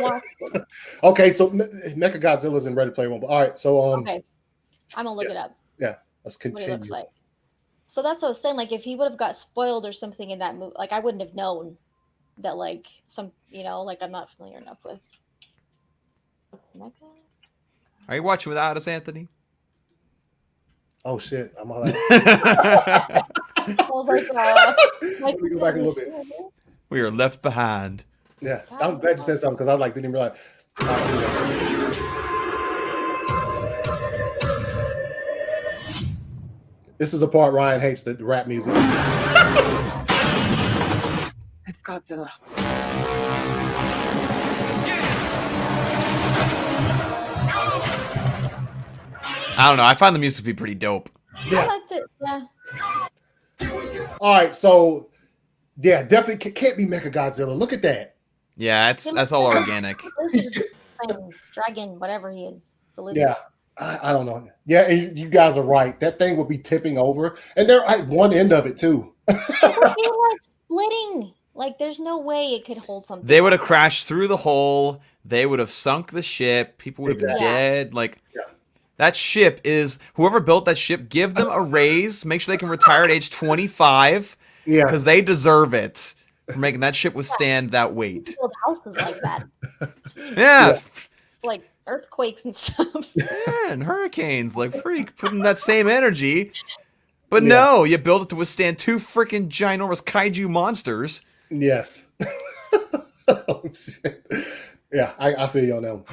B: watched it.
A: Okay, so Mecha Godzilla's in Ready Player One. But all right, so
B: okay, I'm gonna look it up.
A: Yeah, let's continue.
B: What it looks like. So that's what I was saying. Like, if he would have got spoiled or something in that movie, like I wouldn't have known that. Like like I'm not familiar enough with. Mecha?
C: Are you watching without us, Anthony?
A: Oh shit! I'm all like.
B: I was like,
A: Let me go back a little bit.
C: We are left behind.
A: Yeah, I'm glad you said something because I didn't realize. This is the part Ryan hates, the rap music.
I: It's Godzilla.
C: I don't know. I find the music to be pretty dope.
A: Yeah.
B: I liked it. Yeah.
A: All right, so yeah, definitely can't be Mecha Godzilla. Look at that.
C: Yeah, that's all organic.
B: Dragon, whatever he is.
A: Yeah. I don't know. Yeah, and you guys are right. That thing would be tipping over, and they're at one end of it too.
B: It would be like splitting. Like there's no way it could hold something.
C: They would have crashed through the hole. They would have sunk the ship. People would have been dead. Like that ship is whoever built that ship. Give them a raise. Make sure they can retire at age 25.
A: Yeah,
C: because they deserve it for making that ship withstand that weight.
B: People build houses like that.
C: Yeah.
B: Like earthquakes and stuff.
C: Yeah, and hurricanes, like freak, putting that same energy. But no, you build it to withstand 2 freaking ginormous kaiju monsters.
A: Yes. Oh, shit. Yeah, I feel you on that one.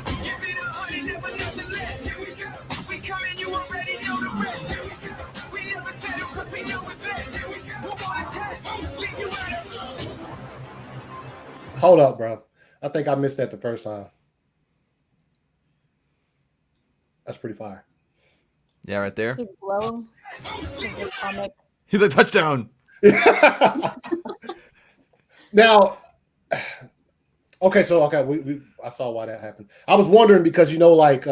A: Hold up, bro. I think I missed that the first time. That's pretty fire.
C: Yeah, right there.
B: He's glowing. He's a comic.
C: He's like, touchdown.
A: Now, okay, I saw why that happened. I was wondering because like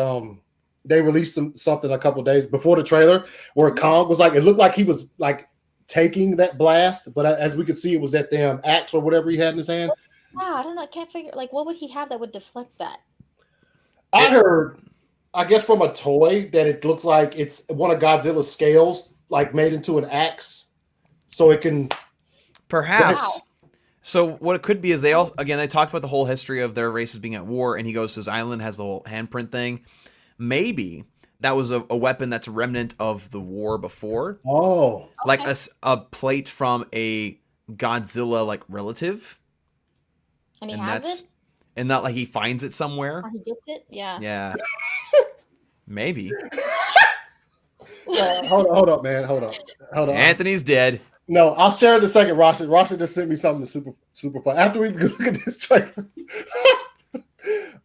A: they released something a couple days before the trailer where Kong was like, it looked like he was like taking that blast, but as we could see, it was that damn axe or whatever he had in his hand.
B: Yeah, I don't know. I can't figure. Like, what would he have that would deflect that?
A: I heard, I guess from a toy, that it looks like it's one of Godzilla's scales, like made into an axe, so it can.
C: Perhaps.
B: Wow.
C: So what it could be is they talked about the whole history of their races being at war, and he goes to his island, has the whole handprint thing. Maybe that was a weapon that's a remnant of the war before.
A: Oh,
C: like a plate from a Godzilla like relative.
B: And he has it?
C: And not like he finds it somewhere.
B: Or he gets it? Yeah.
C: Yeah. Maybe.
A: Hold up, man. Hold up.
C: Anthony's dead.
A: No, I'll share it in a second, Rasha. Rasha just sent me something super fun. After we look at this trailer.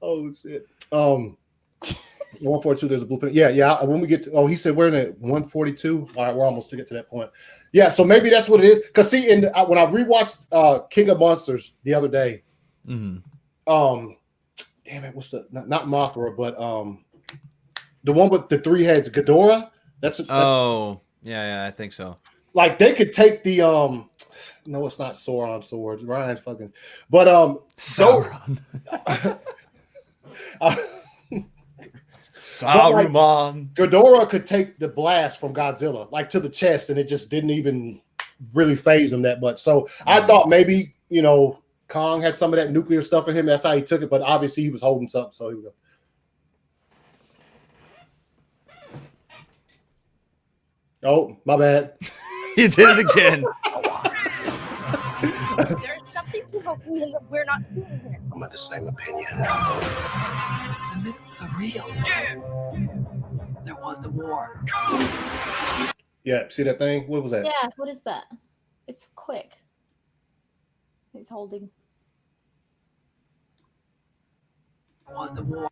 A: Oh, shit. 142, there's a blueprint. Yeah. When we get to, he said we're in at 142. All right, we're almost to get to that point. Yeah, so maybe that's what it is. Because see, when I rewatched King of Monsters the other day, damn it, what's the not Mothra, but the one with the 3 heads, Ghidorah.
C: Yeah, I think so.
A: Like they could take the no, it's not Sauron sword. Ryan's fucking, but
C: Sauron. Saruman.
A: Ghidorah could take the blast from Godzilla, like to the chest, and it just didn't even really phase him that much. So I thought maybe Kong had some of that nuclear stuff in him. That's how he took it, but obviously he was holding something. So here we go. Oh, my bad.
C: You did it again.
G: There's something that we're not seeing here.
E: I'm of the same opinion.
I: The myths are real. There was a war.
A: Yeah, see that thing? What was that?
B: Yeah, what is that? It's quick. He's holding.
I: There was a war.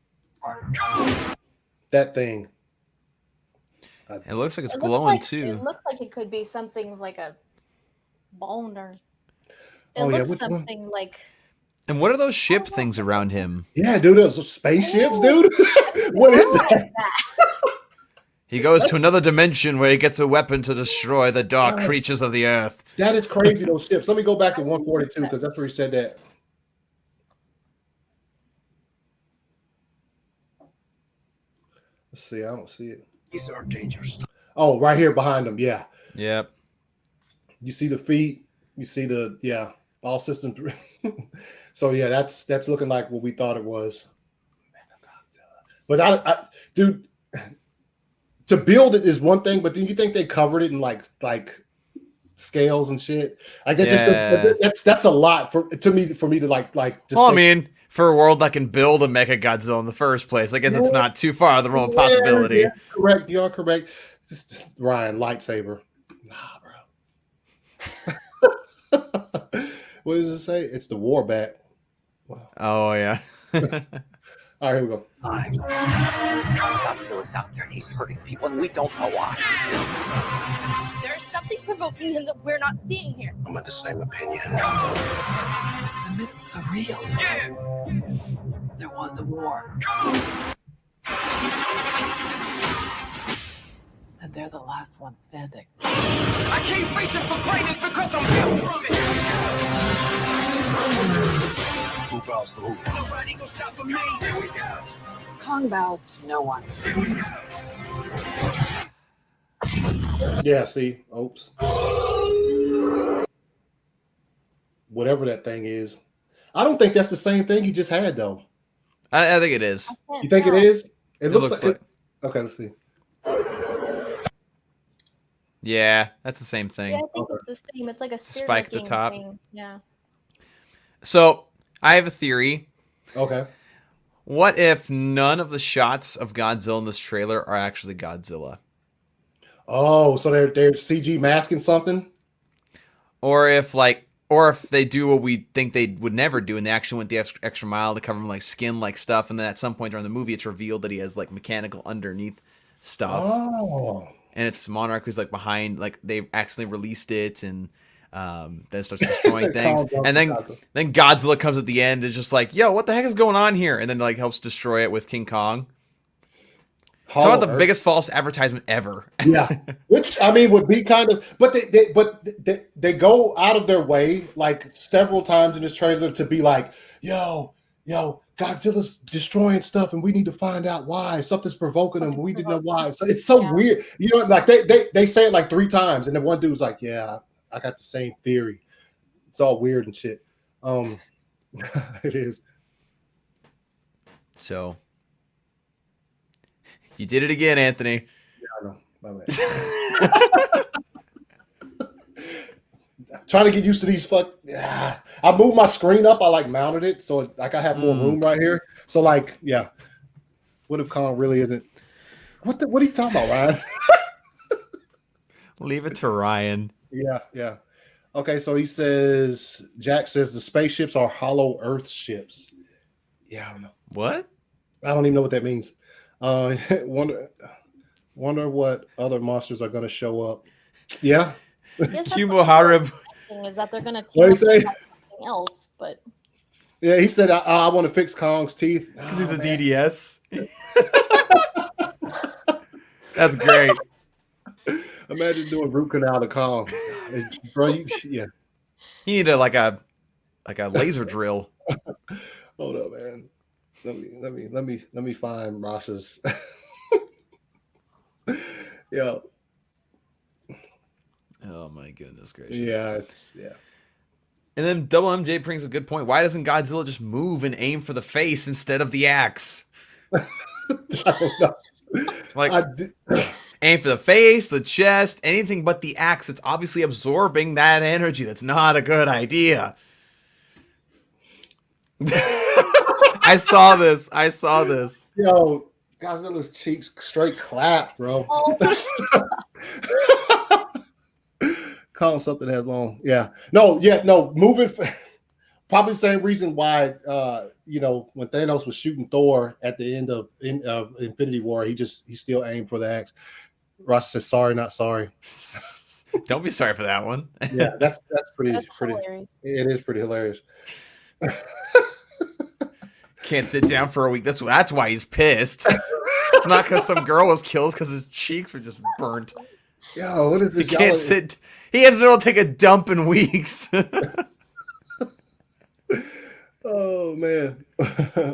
A: That thing.
C: It looks like it's glowing too.
B: It looks like it could be something like a bone or. It
A: Oh, yeah,
B: looks
A: which one?
B: something like.
C: And what are those ship things around him?
A: Yeah, dude, those spaceships, dude. What is that?
C: He goes to another dimension where he gets a weapon to destroy the dark creatures of the earth.
A: That is crazy, those ships. Let me go back to 142 because that's where he said that. Let's see. I don't see it.
E: These are dangerous.
A: Oh, right here behind him. Yeah.
C: Yep.
A: You see the feet. You see all system 3. So yeah, that's looking like what we thought it was. But I dude, to build it is one thing, but then you think they covered it in like scales and shit. Like that's a lot for me to like.
C: Well, I mean, for a world that can build a Mecha Godzilla in the first place, I guess it's not too far of the realm of possibility.
A: Yeah, correct. You are correct. Ryan, lightsaber. Nah, bro. What does it say? It's the war bat. Wow.
C: Oh yeah.
A: All right, here we go.
F: Godzilla's out there and he's hurting people, and we don't know why.
G: There's something provoking him that we're not seeing here.
E: I'm of the same opinion.
I: The myths are real. There was a war. And they're the last one standing.
H: I keep reaching for greatness because I'm built from it.
E: Who bows to who?
H: Nobody gonna stop me. Here we go.
I: Kong bows to no one.
A: Yeah, see? Oops. Whatever that thing is. I don't think that's the same thing he just had, though.
C: I think it is.
A: You think it is? It looks like...
C: like...
A: Okay, let's see.
C: Yeah, that's the same thing.
B: Yeah, I think it's the same. It's like a
C: Spike at the top.
B: thing. Yeah.
C: So, I have a theory.
A: Okay.
C: What if none of the shots of Godzilla in this trailer are actually Godzilla?
A: Oh, so they're CG masking something?
C: Or if they do what we think they would never do, and they actually went the extra mile to cover him like skin like stuff, and then at some point during the movie, it's revealed that he has like mechanical underneath stuff.
A: Oh.
C: And it's Monarch who's like behind, like they accidentally released it, and then starts destroying things. And then Godzilla comes at the end and is just like, yo, what the heck is going on here? And then like helps destroy it with King Kong. Talk about the biggest false advertisement ever.
A: Yeah, which I mean would be kind of, but they go out of their way like several times in this trailer to be like, yo, Godzilla's destroying stuff, and we need to find out why. Something's provoking him. We didn't know why. So it's so weird, you know. Like they say it like 3 times, and then one dude's like, yeah, I got the same theory. It's all weird and shit. It is.
C: So. You did it again, Anthony.
A: Yeah, I know. My bad. Trying to get used to these I moved my screen up. I like mounted it so like I have more room right here. So like, yeah. What if Kong really isn't? What are you talking about, Ryan?
C: Leave it to Ryan.
A: Yeah. Okay, so he says Jack says the spaceships are hollow Earth ships. Yeah, I don't know.
C: What?
A: I don't even know what that means. Wonder what other monsters are going to show up. Yeah.
C: Kumoharib.
B: Is that they're going to
A: what do you say?
B: Something else, but
A: yeah, he said I want to fix Kong's teeth
C: because he's a DDS. That's great.
A: Imagine doing root canal to Kong, bro. Yeah.
C: He needed like a laser drill.
A: Hold up, man. Let me find Rasha's. Yo.
C: Oh my goodness gracious.
A: Yeah.
C: And then Double MJ brings a good point. Why doesn't Godzilla just move and aim for the face instead of the axe?
A: I don't know.
C: Like aim for the face, the chest, anything but the axe. It's obviously absorbing that energy. That's not a good idea. I saw this.
A: Yo, Godzilla's cheeks straight clap, bro. Call something that has long. Yeah. No. Moving. Probably the same reason why, when Thanos was shooting Thor at the end of Infinity War, he still aimed for the axe. Ross says, "Sorry, not sorry."
C: Don't be sorry for that one.
A: Yeah, that's pretty.
B: hilarious.
A: It is pretty hilarious.
C: Can't sit down for a week. That's why he's pissed. It's not because some girl was killed, because his cheeks were just burnt.
A: Yo, what is this?
C: He can't sit. He has to take a dump in weeks.
A: Oh man,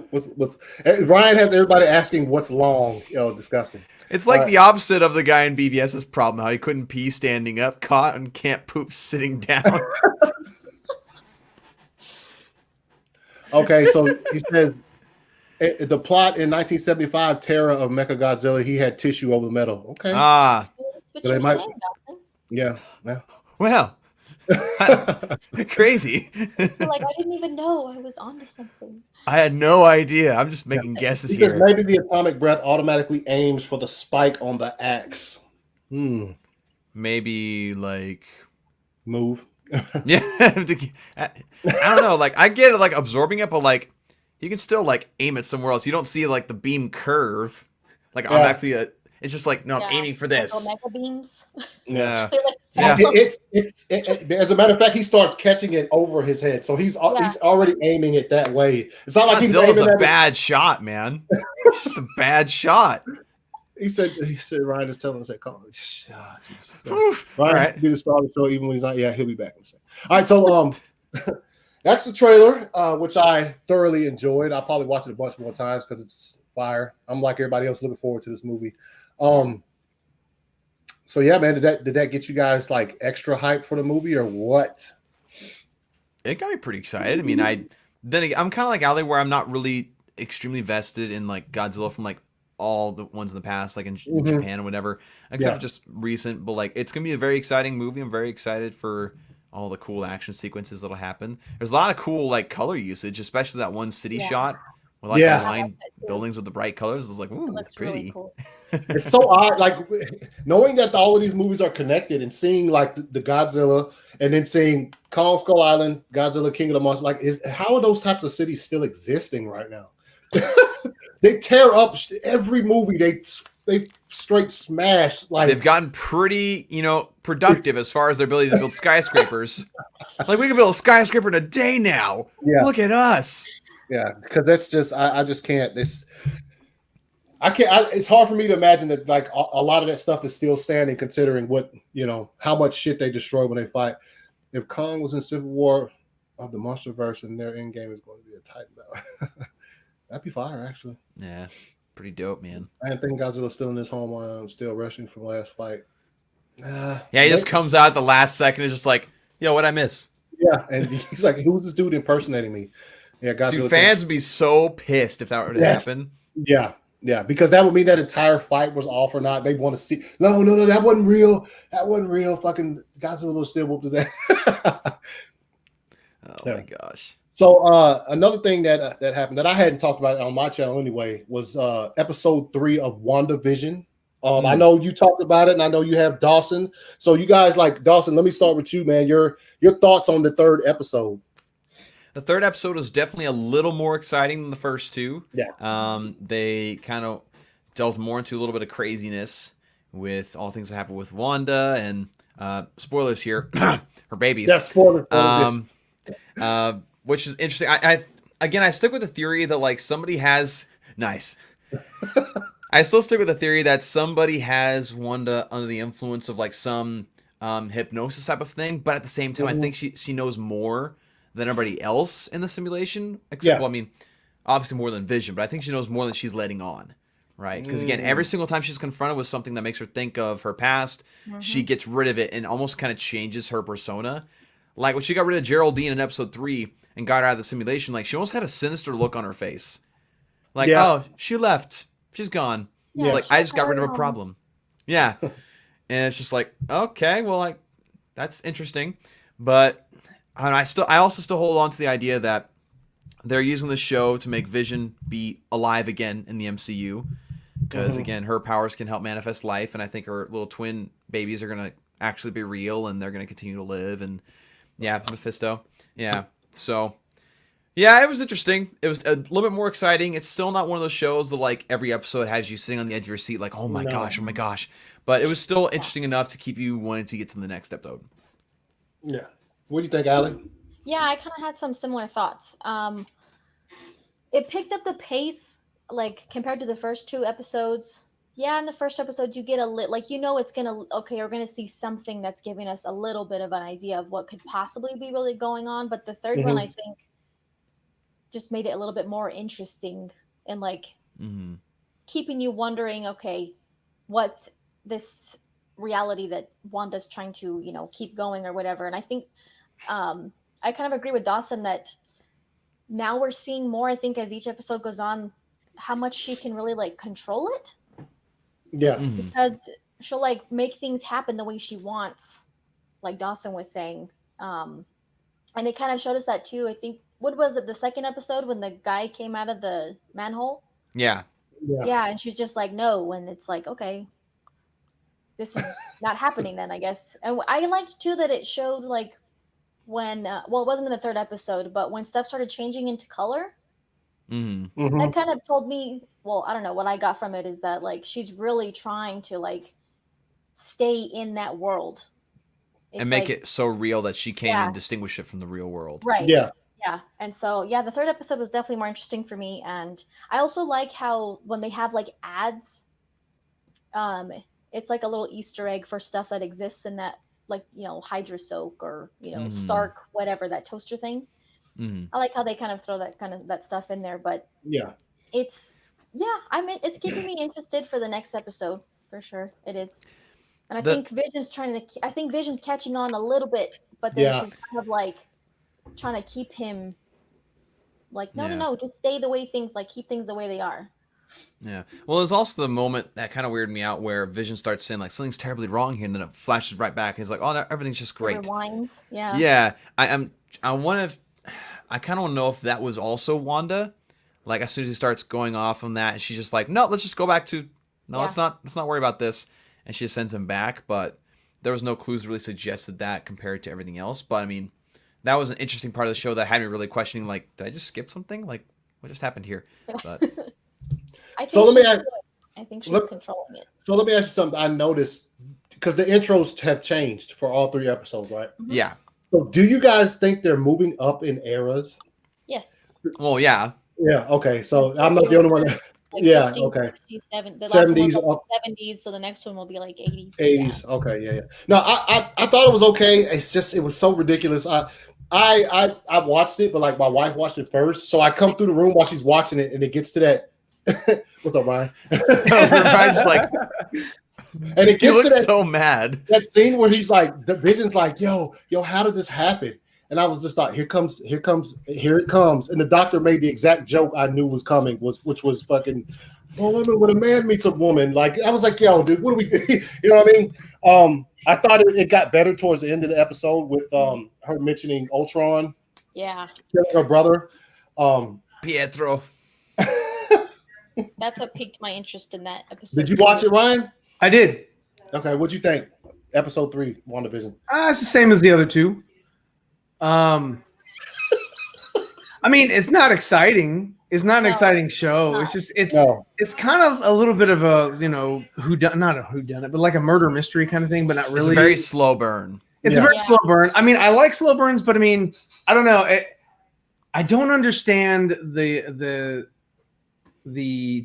A: what's Ryan has everybody asking what's long? Yo, disgusting.
C: It's like the opposite of the guy in BVS's problem, how he couldn't pee standing up, caught and can't poop sitting down.
A: Okay, so he says the plot in 1975, Terror of Mechagodzilla, he had tissue over the metal. Okay.
B: So they might.
A: Yeah.
C: Well, crazy.
B: Like I didn't even know I was onto something.
C: I had no idea. I'm just making guesses
A: because
C: here.
A: Maybe the atomic breath automatically aims for the spike on the axe.
C: Maybe like
A: move.
C: Yeah. I don't know. Like I get it, like absorbing it, but like you can still like aim it somewhere else. You don't see like the beam curve. Like I'm actually It's just like, no, I'm aiming for this.
B: Mecha beams.
C: Yeah.
A: It's as a matter of fact, he starts catching it over his head, so he's already aiming it that way. It's not like he's aiming
C: a bad shot, man. It's just a bad shot.
A: He said Ryan is telling us that call. Ryan
C: right.
A: be the star of the show even when he's not. Yeah, he'll be back in a second. All right, so that's the trailer, which I thoroughly enjoyed. I'll probably watch it a bunch more times because it's fire. I'm like everybody else looking forward to this movie. So yeah, man, did that get you guys like extra hype for the movie or what?
C: It got me pretty excited. I mean, I'm kind of like Allie, where I'm not really extremely vested in like Godzilla from like all the ones in the past, like in Japan or whatever, except for just recent. But like, it's gonna be a very exciting movie. I'm very excited for all the cool action sequences that'll happen. There's a lot of cool like color usage, especially that one city shot with like the line buildings with the bright colors. It's like, ooh, that's pretty. Really cool.
A: It's so odd, like knowing that all of these movies are connected and seeing like the Godzilla and then seeing Kong Skull Island, Godzilla King of the Monsters. Like, how are those types of cities still existing right now? They tear up every movie. They straight smash. Like,
C: they've gotten pretty, productive as far as their ability to build skyscrapers. Like, we can build a skyscraper in a day now. Yeah. Look at us.
A: Yeah, because that's just I just can't. It's hard for me to imagine that like a lot of that stuff is still standing, considering what how much shit they destroy when they fight. If Kong was in Civil War of the Monsterverse and their end game is going to be a Titan battle, that'd be fire, actually.
C: Yeah, pretty dope, man.
A: I didn't think Godzilla's still in his home while I'm still rushing from last fight.
C: He just comes out at the last second and is just like, yo, what'd I miss?
A: Yeah, and he's like, who's this dude impersonating me? Yeah, Godzilla.
C: Dude, fans would be so pissed if that were to happen.
A: Yeah, because that would mean that entire fight was all for naught. They want to see. No, that wasn't real. That wasn't real. Fucking Godzilla will still whoop his ass.
C: My gosh.
A: So another thing that happened that I hadn't talked about on my channel anyway was episode 3 of WandaVision. I know you talked about it, and I know you have Dawson. So you guys, like Dawson, let me start with you, man. Your thoughts on the 3rd episode?
C: The 3rd episode was definitely a little more exciting than the first 2.
A: Yeah.
C: They kind of delved more into a little bit of craziness with all things that happened with Wanda and spoilers here, her babies.
A: Yeah, spoilers.
C: Which is interesting. I stick with the theory that like somebody has nice. I still stick with the theory that somebody has Wanda under the influence of like some hypnosis type of thing, but at the same time, I think she knows more than everybody else in the simulation. Except, well, I mean, obviously more than Vision, but I think she knows more than she's letting on, right? Because again, every single time she's confronted with something that makes her think of her past, she gets rid of it and almost kind of changes her persona. Like when she got rid of Geraldine in episode 3 and got her out of the simulation, like she almost had a sinister look on her face. Like, oh, she left. She's gone. Yeah, it's like, I just got rid of a problem. Yeah. And it's just like, okay, well, like, that's interesting. But I also still hold on to the idea that they're using the show to make Vision be alive again in the MCU. Because, again, her powers can help manifest life. And I think her little twin babies are going to actually be real and they're going to continue to live. And, yeah, Mephisto. Yeah. So, yeah, it was interesting. It was a little bit more exciting. It's still not one of those shows that, like, every episode has you sitting on the edge of your seat like, oh, my gosh. But it was still interesting enough to keep you wanting to get to the next episode.
A: Yeah. What do you think, Allie?
B: Yeah, I kind of had some similar thoughts. It picked up the pace, like, compared to the first 2 episodes. Yeah, in the first episode, you get it's we're going to see something that's giving us a little bit of an idea of what could possibly be really going on. But the third one, I think, just made it a little bit more interesting and, like, keeping you wondering, okay, what this reality that Wanda's trying to, keep going or whatever. And I think I kind of agree with Dawson that now we're seeing more, I think, as each episode goes on, how much she can really, like, control it.
A: Yeah.
B: Because she'll, like, make things happen the way she wants, like Dawson was saying. And they kind of showed us that, too. I think, what was it, the second episode when the guy came out of the manhole?
C: Yeah.
B: Yeah, and she's just like, no. And it's like, okay, this is not happening then, I guess. And I liked, too, that it showed, like, when, it wasn't in the third episode, but when stuff started changing into color, That kind of told me, well, I don't know, what I got from it is that like she's really trying to like stay in that world.
C: And make it so real that she can't even distinguish it from the real world.
B: Right. Yeah. And so, the third episode was definitely more interesting for me. And I also like how when they have like ads, it's like a little Easter egg for stuff that exists in that, like, Hydra Soak or, Stark, whatever, that toaster thing. I like how they kind of throw that stuff in there. But it's keeping me interested for the next episode for sure. It is. And I think Vision's catching on a little bit, but then she's kind of like trying to keep him like, no, just stay the way keep things the way they are.
C: Yeah. Well, there's also the moment that kind of weirded me out where Vision starts saying like something's terribly wrong here, and then it flashes right back. And he's like, oh, no, everything's just great.
B: Rewinds. Yeah.
C: Yeah. I kind of want to know if that was also Wanda. Like as soon as he starts going off on that, and she's just like, no, let's just go back to let's not worry about this. And she just sends him back, but there was no clues really suggested that compared to everything else. But I mean, that was an interesting part of the show that had me really questioning, like, did I just skip something? Like, what just happened here? But
B: I think she's controlling it.
A: So let me ask you something. I noticed because the intros have changed for all 3 episodes, right?
C: Yeah.
A: So do you guys think they're moving up in eras?
B: Yes.
C: Well, yeah.
A: Yeah. Okay. So I'm not the only one.
B: Like
A: yeah.
B: 50s,
A: Okay.
B: 60s, 70s. The
A: 70s,
B: last one was 70s, so the next one will be like 80s.
A: 80s. Yeah. Okay. Yeah. No, I thought it was okay. It's just it was so ridiculous. I watched it, but like my wife watched it first, so I come through the room while she's watching it, and it gets to that. What's up, Ryan?
C: Ryan's like,
A: and it gets
C: he
A: to
C: looks
A: that,
C: so mad.
A: That scene where he's like, the Vision's like, yo, how did this happen? And I was just like, here it comes. And the doctor made the exact joke I knew was coming, which was fucking, well, when a man meets a woman, like I was like, yo, dude, what do we do? You know what I mean? I thought it got better towards the end of the episode with her mentioning Ultron.
B: Yeah.
A: Killing her brother.
C: Pietro.
B: That's what piqued my interest in that episode.
A: Did you watch it, Ryan?
D: I did.
A: Okay, what'd you think? Episode 3, WandaVision.
D: It's the same as the other 2. I mean, it's not exciting. It's not an exciting show. No. It's just it's kind of a little bit of a not a whodunit, but like a murder mystery kind of thing, but not really.
C: It's a very slow burn.
D: It's a very slow burn. I mean, I like slow burns, but I mean, I don't know. I don't understand the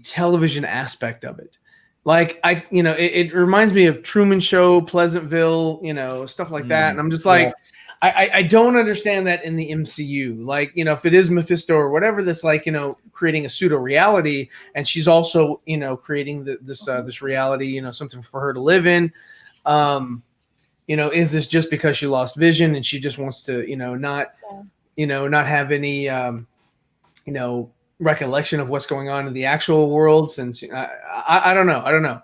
D: television aspect of it. Like it reminds me of Truman Show, Pleasantville, stuff like that, and I'm just like. I don't understand that in the MCU. Like, if it is Mephisto or whatever, this like, creating a pseudo reality, and she's also, creating this reality, something for her to live in. Is this just because she lost vision and she just wants to, not have any, recollection of what's going on in the actual world? Since I don't know.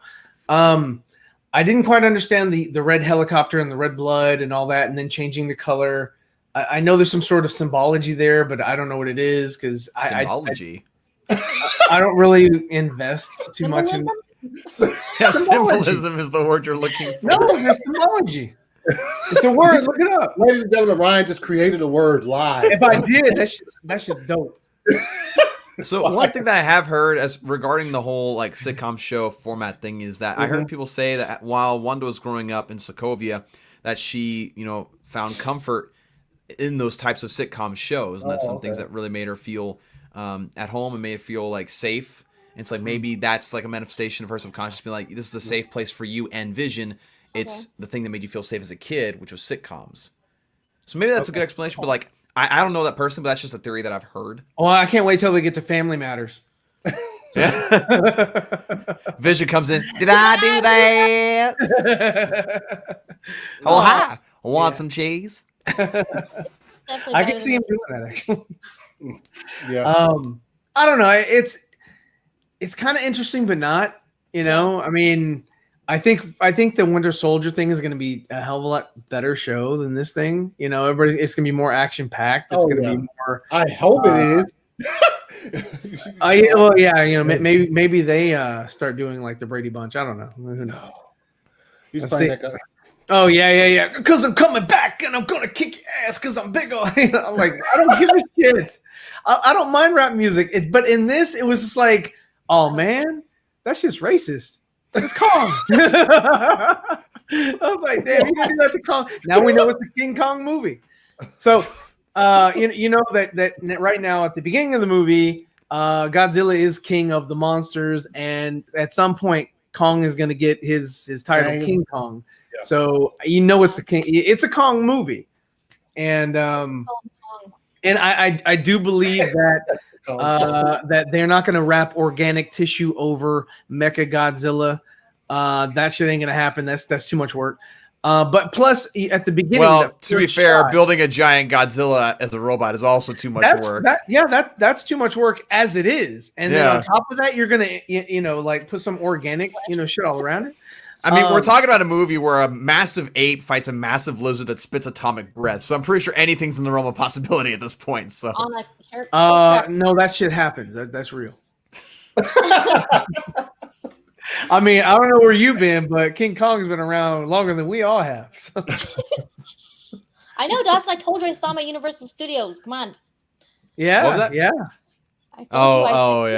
D: I didn't quite understand the red helicopter and the red blood and all that, and then changing the color. I know there's some sort of symbology there, but I don't know what it is because
C: symbology.
D: I don't really invest too much in.
C: Yeah, symbolism is the word you're looking for.
D: No, it's symbology. It's a word. Look it up,
A: ladies and gentlemen. Ryan just created a word live.
D: If I did, that shit's dope.
C: So one thing that I have heard as regarding the whole like sitcom show format thing is that I heard people say that while Wanda was growing up in Sokovia, that she, found comfort in those types of sitcom shows, and that's some things that really made her feel at home and made her feel like safe. And it's like maybe that's like a manifestation of her subconscious being like, this is a safe place for you and Vision. It's the thing that made you feel safe as a kid, which was sitcoms. So maybe that's a good explanation, but like. I don't know that person, but that's just a theory that I've heard.
D: Well, I can't wait till they get to Family Matters.
C: Vision comes in. Did I do that? Oh, hi. Want some cheese?
D: I can see him doing that, actually.
A: Yeah.
D: I don't know. It's kind of interesting, but not. I mean, I think the Winter Soldier thing is going to be a hell of a lot better show than this thing. It's going to be more action packed. It's going to be more.
A: I hope it is.
D: Maybe they start doing like the Brady Bunch. I don't know. Who knows?
A: He's playing that guy.
D: Oh yeah. Because I'm coming back and I'm gonna kick your ass because I'm big. I'm like, I don't give a shit. I don't mind rap music, but in this, it was just like, oh man, that's just racist. It's Kong. I was like, damn, you gonna do that to Kong? Now we know it's a King Kong movie. So, you know that right now at the beginning of the movie, Godzilla is king of the monsters, and at some point, Kong is going to get his title, King Kong. Yeah. So you know it's a Kong movie, and I do believe that that they're not going to wrap organic tissue over Mecha Godzilla. That shit ain't going to happen. That's too much work. But plus, at the beginning,
C: well, to be fair, building a giant Godzilla as a robot is also too much work.
D: That's too much work as it is. And then on top of that, you're gonna like put some organic shit all around it.
C: I mean, we're talking about a movie where a massive ape fights a massive lizard that spits atomic breath. So I'm pretty sure anything's in the realm of possibility at this point. So
D: no, that shit happens. That's real. I mean, I don't know where you've been, but King Kong's been around longer than we all have. So.
B: I know, Dawson. I told you I saw him at Universal Studios. Come on.
D: Yeah, yeah.
B: I saw him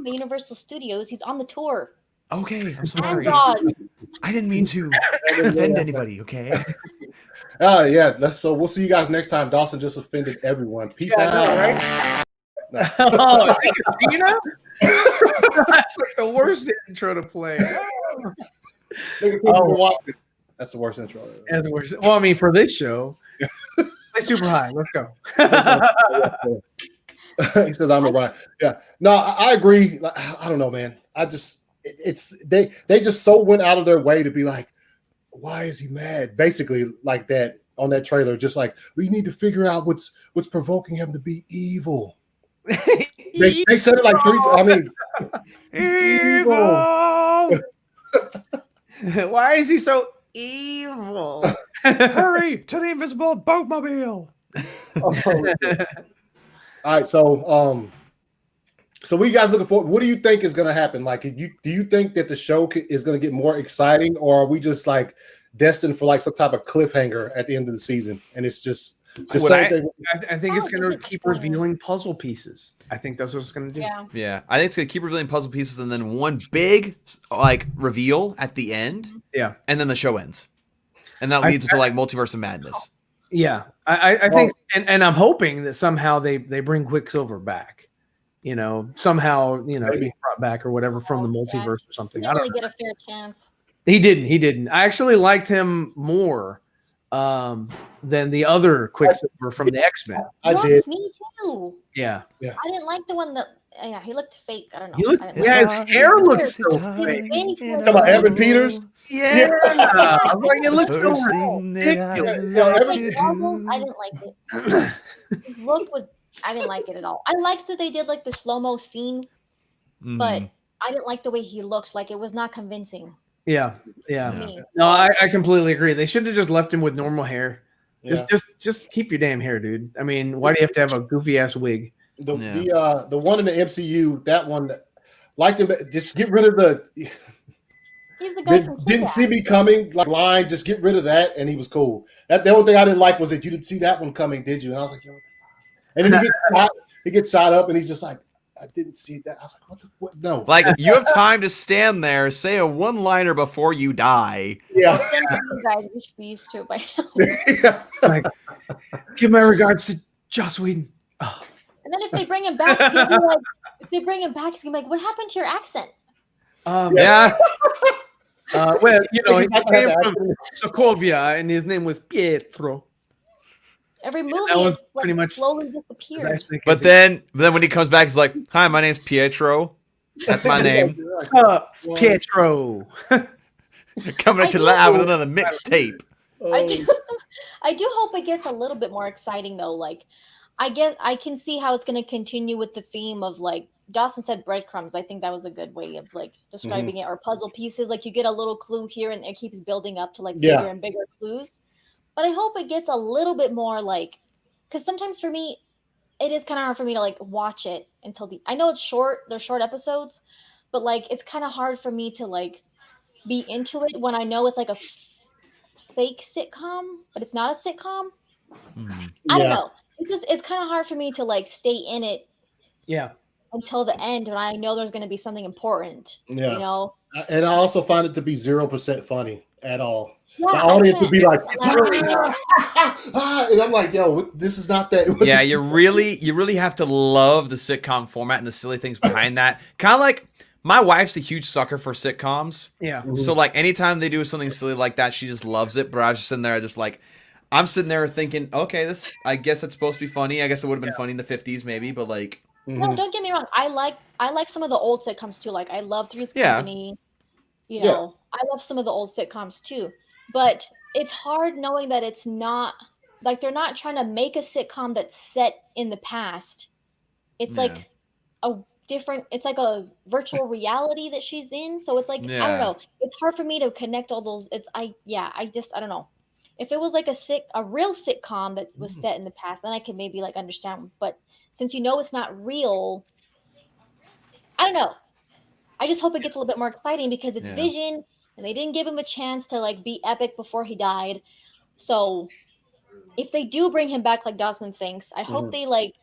B: at Universal Studios. He's on the tour.
C: Okay, I'm sorry. I didn't mean to offend anybody. Okay.
A: Yeah. So we'll see you guys next time. Dawson just offended everyone. Peace out.
D: Right? No. Oh, Tina? That's like the worst intro to play.
A: That's the worst intro.
D: That's the worst. Well, I mean, for this show, play super high. Let's go.
A: He says I'm a riot. Yeah. No, I agree. I don't know, man. They just so went out of their way to be like, why is he mad? Basically, like that on that trailer, just like we need to figure out what's provoking him to be evil. They said it like 3 times. I mean,
D: evil. Why is he so evil?
C: Hurry to the invisible boatmobile.
A: All right, so what are you guys looking for? What do you think is going to happen? Like, do you think that the show is going to get more exciting, or are we just like destined for like some type of cliffhanger at the end of the season, and it's just the same thing?
D: I think it's going to keep revealing puzzle pieces. I think that's what it's going to do.
C: Yeah. I think it's going to keep revealing puzzle pieces, and then one big like reveal at the end.
D: Yeah,
C: and then the show ends, and that leads to like Multiverse of Madness.
D: Yeah, I think, and I'm hoping that somehow they bring Quicksilver back. Somehow, he's brought back or whatever from the multiverse or something.
B: He didn't really get a fair chance.
D: He didn't. I actually liked him more than the other Quicksilver from the X-Men.
A: I did.
B: Me too.
D: Yeah.
B: I didn't like the one that. Yeah, he looked fake. I don't know.
D: His hair looked so fake.
A: Talking about Evan Peters.
D: Yeah. I was like, it looks so ridiculous.
B: I didn't like it. His look was. I didn't like it at all. I liked that they did like the slow-mo scene, but I didn't like the way he looked. Like it was not convincing.
D: Yeah. No, I completely agree. They should have just left him with normal hair. Just keep your damn hair, dude. I mean, why do you have to have a goofy ass wig?
A: The one in the MCU, that one, liked him. Just get rid of the.
B: He's the guy
A: didn't see me coming like line. Just get rid of that, and he was cool. The only thing I didn't like was that you didn't see that one coming, did you? And I was like, yo. And then he gets shot up, and he's just like, I didn't see that. I was like, what? No.
C: Like, you have time to stand there, say a one-liner before you die.
A: Yeah.
B: You guys, we should be used to it by now.
D: Like, give my regards to Joss Whedon. Oh.
B: And then if they bring him back, he's gonna be like, he's gonna be like, what happened to your accent?
C: Yeah.
D: Well, he came from Sokovia, and his name was Pietro.
B: Every movie
D: that was
B: like,
D: pretty much
B: slowly disappeared.
C: But then when he comes back, he's like, "Hi, my name's Pietro. That's my name."
D: What's up, Pietro?
C: Coming at you live with another mixtape.
B: I do hope it gets a little bit more exciting though. Like, I can see how it's going to continue with the theme of like Dawson said breadcrumbs. I think that was a good way of like describing it. Or puzzle pieces. Like you get a little clue here, and it keeps building up to like bigger and bigger clues. But I hope it gets a little bit more like, because sometimes for me, it is kind of hard for me to like watch it until I know it's short. They're short episodes, but like it's kind of hard for me to like be into it when I know it's like a fake sitcom, but it's not a sitcom. I don't know. It's kind of hard for me to like stay in it.
D: Yeah.
B: Until the end, when I know there's going to be something important.
A: Yeah.
B: You know.
A: And I also find it to be 0% funny at all.
B: Yeah,
A: the audience would be like, it's really, and I'm like, yo, this is not that.
C: Yeah, you really have to love the sitcom format and the silly things behind that. Kind of like my wife's a huge sucker for sitcoms.
D: Yeah.
C: So like anytime they do something silly like that, she just loves it. But I was just sitting there, just like, I'm sitting there thinking, okay, I guess it's supposed to be funny. I guess it would have been funny in the 50s maybe, but like.
B: No, don't get me wrong. I like some of the old sitcoms too. Like I love Three's Company. You know, I love some of the old sitcoms too. But it's hard knowing that it's not like they're not trying to make a sitcom that's set in the past. It's like a different. It's like a virtual reality that she's in. So it's like I don't know. It's hard for me to connect all those. I don't know. If it was like a real sitcom that was set in the past, then I could maybe like understand. But since you know it's not real, I don't know. I just hope it gets a little bit more exciting because it's Vision, and they didn't give him a chance to like be epic before he died. So if they do bring him back like Dawson thinks, I hope they like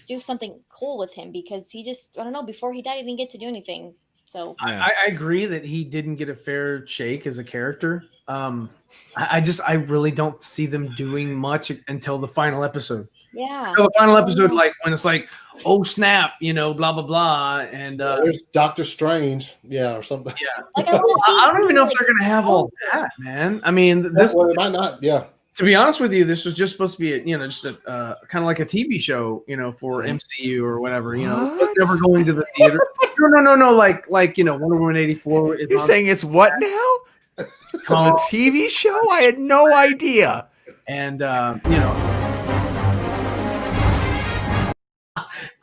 B: do something cool with him because he just, I don't know, before he died, he didn't get to do anything. So
D: I agree that he didn't get a fair shake as a character. I really don't see them doing much until the final episode.
B: Yeah.
D: So the final episode, like when it's like, oh snap, you know, blah blah blah, and
A: there's Doctor Strange, or something.
D: Yeah.
B: Like,
D: I don't even know if they're gonna have all that, man. I mean, this
A: it might not. Yeah.
D: To be honest with you, this was just supposed to be, just a kind of like a TV show, for MCU or whatever. It's never going to the theater. No. Like Wonder Woman 84.
C: You're saying it's what now? A TV show? I had no idea.
D: And The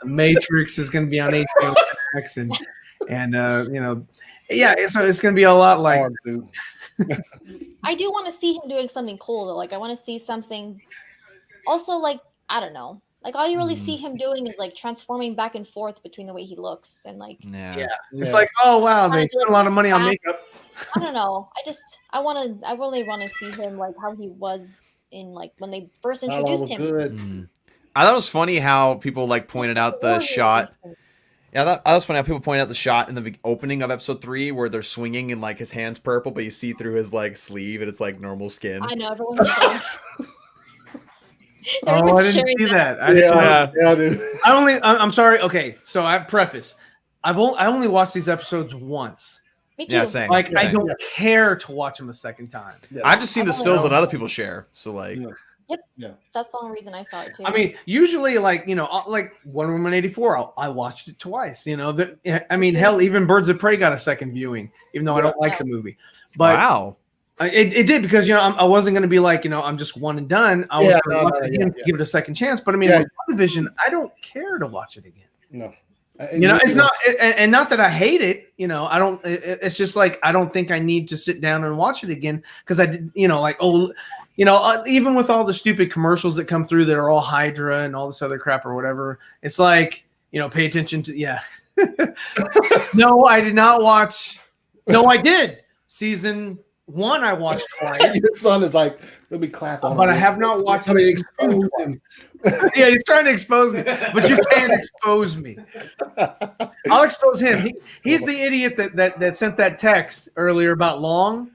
D: Matrix is going to be on HBO Max, and so it's going to be a lot like.
B: I do want to see him doing something cool though. Like I want to see something. Also, like I don't know. Like all you really see him doing is like transforming back and forth between the way he looks and like.
D: Yeah. It's like, oh wow, they spent a lot of money on makeup.
B: I don't know. I really want to see him like how he was in like when they first introduced him.
C: I thought it was funny how people like pointed out the shot. Yeah, that was funny how people pointed out the shot in the opening of episode 3 where they're swinging and like his hand's purple, but you see through his like sleeve and it's like normal skin.
B: I know everyone's showing.
D: Oh, I didn't see that.
A: Dude.
D: I'm sorry. Okay, so I preface. I only watched these episodes once.
B: Me too.
C: Yeah, same.
D: Like I don't care to watch them a second time.
C: I've just seen the stills that other people share. So like.
B: Yep. Yeah. That's the only reason I saw it too.
D: I mean, usually, like like Wonder Woman 84, I watched it twice. Hell, even Birds of Prey got a second viewing, even though I don't like the movie. But
C: wow,
D: it did because I wasn't going to be like I'm just one and done. I was going to give it a second chance. But I mean, with WandaVision, I don't care to watch it again.
A: No.
D: It's not, and not that I hate it. I don't. It's just like I don't think I need to sit down and watch it again because I did. Even with all the stupid commercials that come through that are all Hydra and all this other crap or whatever, it's like, pay attention to, No, I did not watch. No, I did. Season 1, I watched twice.
A: Your son is like, let me clap on him.
D: But I have not watched it.
A: Expose him.
D: Yeah, he's trying to expose me, but you can't expose me. I'll expose him. He's the idiot that sent that text earlier about Long.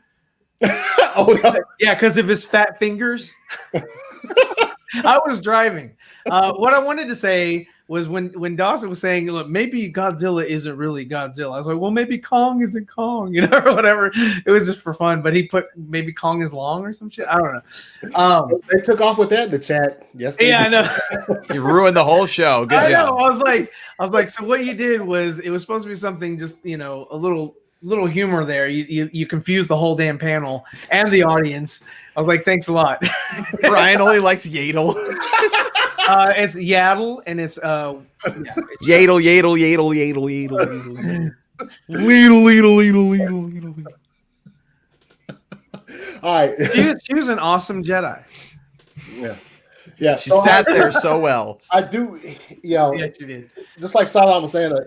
D: Yeah, because of his fat fingers. I was driving. What I wanted to say was when Dawson was saying, look, maybe Godzilla isn't really Godzilla. I was like, well, maybe Kong isn't Kong, or whatever. It was just for fun, but he put maybe Kong is Long or some shit. I don't know.
A: They took off with that in the chat. Yes.
D: Yeah, I know.
C: You ruined the whole show. Good job.
D: I was like, so what you did was it was supposed to be something just, a little humor there. You confused the whole damn panel and the audience. I was like, thanks a lot.
C: Brian only likes Yadel.
D: It's Yaddle, and it's
C: Yadel. Leedle.
A: All right.
D: She was an awesome Jedi.
A: Yeah.
C: She sat there so well.
A: I do.
D: Yeah, she did.
A: Just like Salam was saying,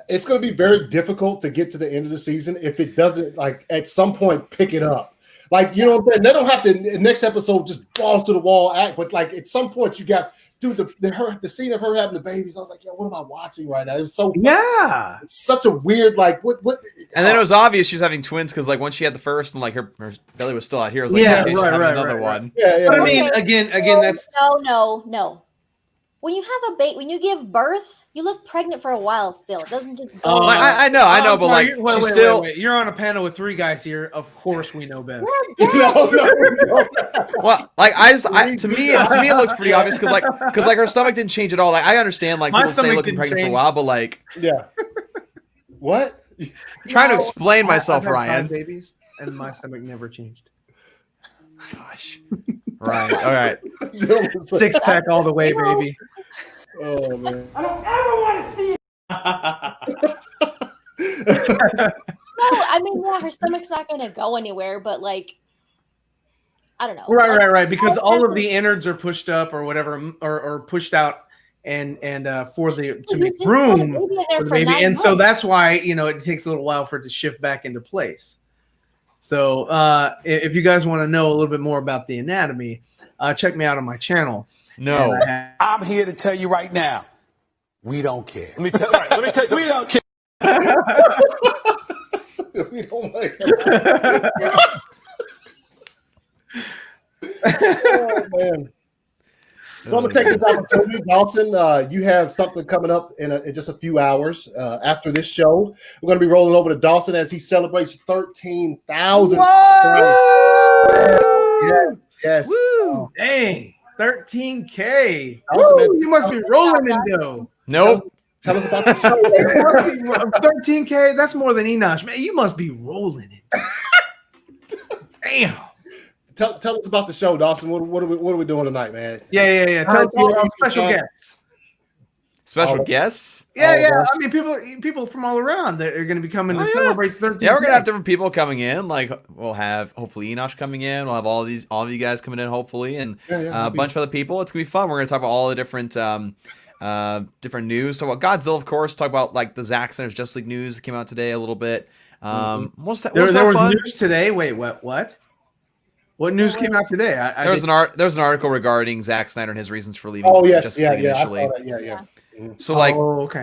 A: it's going to be very difficult to get to the end of the season if it doesn't, like, at some point pick it up. Like, you know what I'm saying? They don't have to next episode just balls to the wall act, but like at some point you got the scene of her having the babies. I was like, yeah, what am I watching right now? It's so it's such a weird what.
C: And then it was obvious she was having twins because like once she had the first and like her belly was still out here. I was like, okay, she's having another one.
A: Yeah.
D: But I mean, again, that's
B: no. When you have a baby, when you give birth, you look pregnant for a while still. It doesn't just go.
C: I know, but like she's still.
D: Wait. You're on a panel with 3 guys here. Of course, we know best.
A: No.
C: Well, like to me, it looks pretty obvious because like her stomach didn't change at all. Like I understand like people stay looking pregnant for a while, but like
A: what?
C: I'm trying to explain myself,
D: I've had
C: Ryan.
D: 5 babies, and my stomach never changed.
C: Gosh. Right. All right.
D: 6-pack all the way, baby.
A: Oh man.
H: I don't ever want to see it.
B: No, I mean, yeah, her stomach's not going to go anywhere, but like, I don't know.
D: Right. Because all of the innards are pushed up or whatever, or pushed out, and for the to make room for the baby, and so that's why it takes a little while for it to shift back into place. So if you guys want to know a little bit more about the anatomy, check me out on my channel.
C: No,
E: I'm here to tell you right now, we don't care.
H: Let me tell you.
E: We don't care.
A: We don't like oh man. So I'm gonna take this opportunity, Dawson. You have something coming up in just a few hours after this show. We're gonna be rolling over to Dawson as he celebrates 13,000 subscribers. Yes.
D: Woo! Dang, 13K. Woo, you must be rolling in dough.
C: Nope.
A: Tell us about the show.
D: 13K. That's more than Enosh, man. You must be rolling in. Damn.
A: Tell us about the show, Dawson. What are we doing tonight, man?
D: Yeah. Tell us about special guests.
C: Special guests?
D: Yeah. I mean, people from all around that are going to be coming to celebrate 13.
C: Yeah, we're gonna have different people coming in. Like we'll have hopefully Enosh coming in. We'll have all of you guys coming in hopefully, and a bunch of other people. It's gonna be fun. We're gonna talk about all the different different news. Talk about Godzilla, of course. Talk about like the Zack Snyder's Justice League news that came out today a little bit.
D: There was news today. Wait, what? What news came out today?
C: There was an article regarding Zack Snyder and his reasons for leaving.
A: Justice League initially.
C: So like,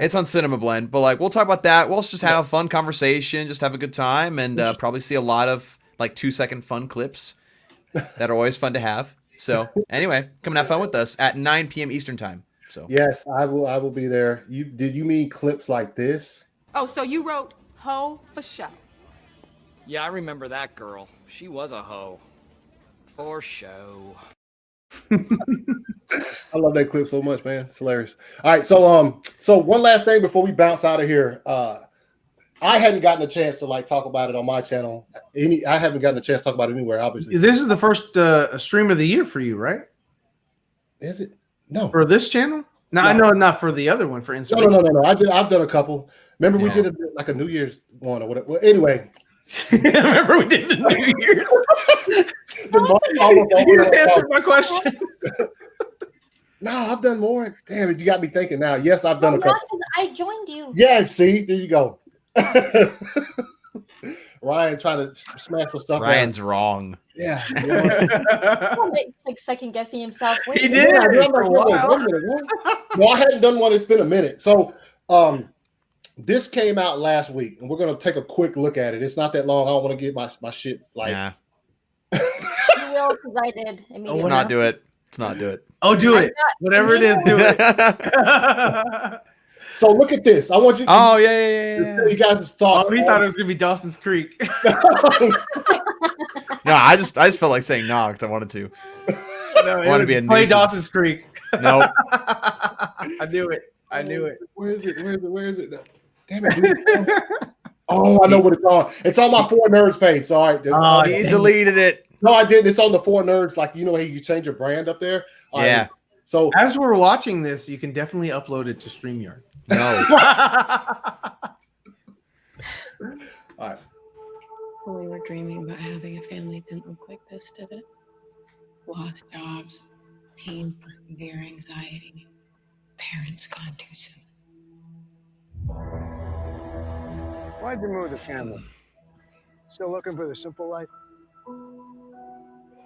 C: it's on Cinema Blend, but like, we'll talk about that. We'll just have a fun conversation, just have a good time, and probably see a lot of like 2-second fun clips that are always fun to have. So anyway, come and have fun with us at 9 p.m. Eastern time. So
A: yes, I will be there. Did you mean clips like this?
I: Oh, so you wrote "Ho" for show.
J: Yeah, I remember that girl. She was a hoe. For show.
A: I love that clip so much, man. It's hilarious. All right, so one last thing before we bounce out of here. I hadn't gotten a chance to like talk about it on my channel. I haven't gotten a chance to talk about it anywhere. Obviously,
D: this is the first stream of the year for you, right?
A: Is it? No,
D: for this channel. No, I know not for the other one. For Instagram.
A: No. I've done a couple. Remember we did like a New Year's one or whatever. Well, anyway.
D: Remember we did the New Year's. You just answered my question.
A: No, I've done more. Damn it, you got me thinking now. Yes, I've done a couple.
B: I joined you.
A: Yeah, see, there you go. Ryan trying to smash the stuff.
C: Ryan's wrong.
A: Yeah.
B: Like second guessing himself.
D: He did.
A: No, I hadn't done one. It's been a minute. So, this came out last week, and we're gonna take a quick look at it. It's not that long. I don't want to get my shit like.
C: Yeah.
B: You will, because I did immediately.
C: Let's not do it. Let's not do it.
D: Oh, do it. Whatever it is, do it.
A: So look at this. I want you.
C: Oh yeah.
A: You guys' thoughts.
D: Oh, he thought it was gonna be Dawson's Creek.
C: No, I just felt like saying no because I wanted to.
D: No,
C: I wanted to be a
D: play
C: nuisance.
D: Dawson's Creek.
C: Nope.
D: I knew it.
A: Where is it? Damn it, dude. Oh, I know what it's on. It's on my 4 Nerds page. So, all right.
C: Oh, he deleted it.
A: No, I didn't. It's on the 4 Nerds. Like, you know how you change your brand up there?
C: Yeah.
A: So,
D: as we're watching this, you can definitely upload it to StreamYard.
C: No.
A: All right.
I: When we were dreaming about having a family, didn't look like this, did it? Lost jobs, teens with severe anxiety, parents gone too soon.
K: Why'd you move the family? Still looking for the simple life?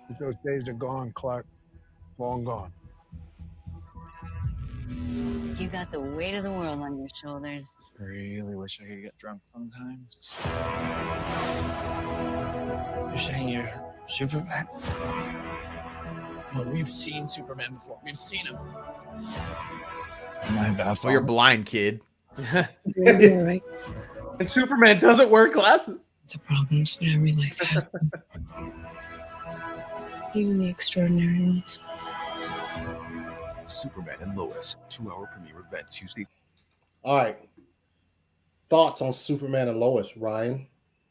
K: But those days are gone, Clark. Long gone.
L: You got the weight of the world on your shoulders.
M: Really wish I could get drunk sometimes. You're saying you're Superman? Well, we've seen Superman before. We've seen him. Am I bad?
C: Well, you're blind, kid.
I: You're right.
D: And Superman doesn't wear glasses.
I: It's a problem that every life has. Even the extraordinary ones.
N: Superman and Lois, 2-hour premiere event Tuesday.
A: All right. Thoughts on Superman and Lois, Ryan?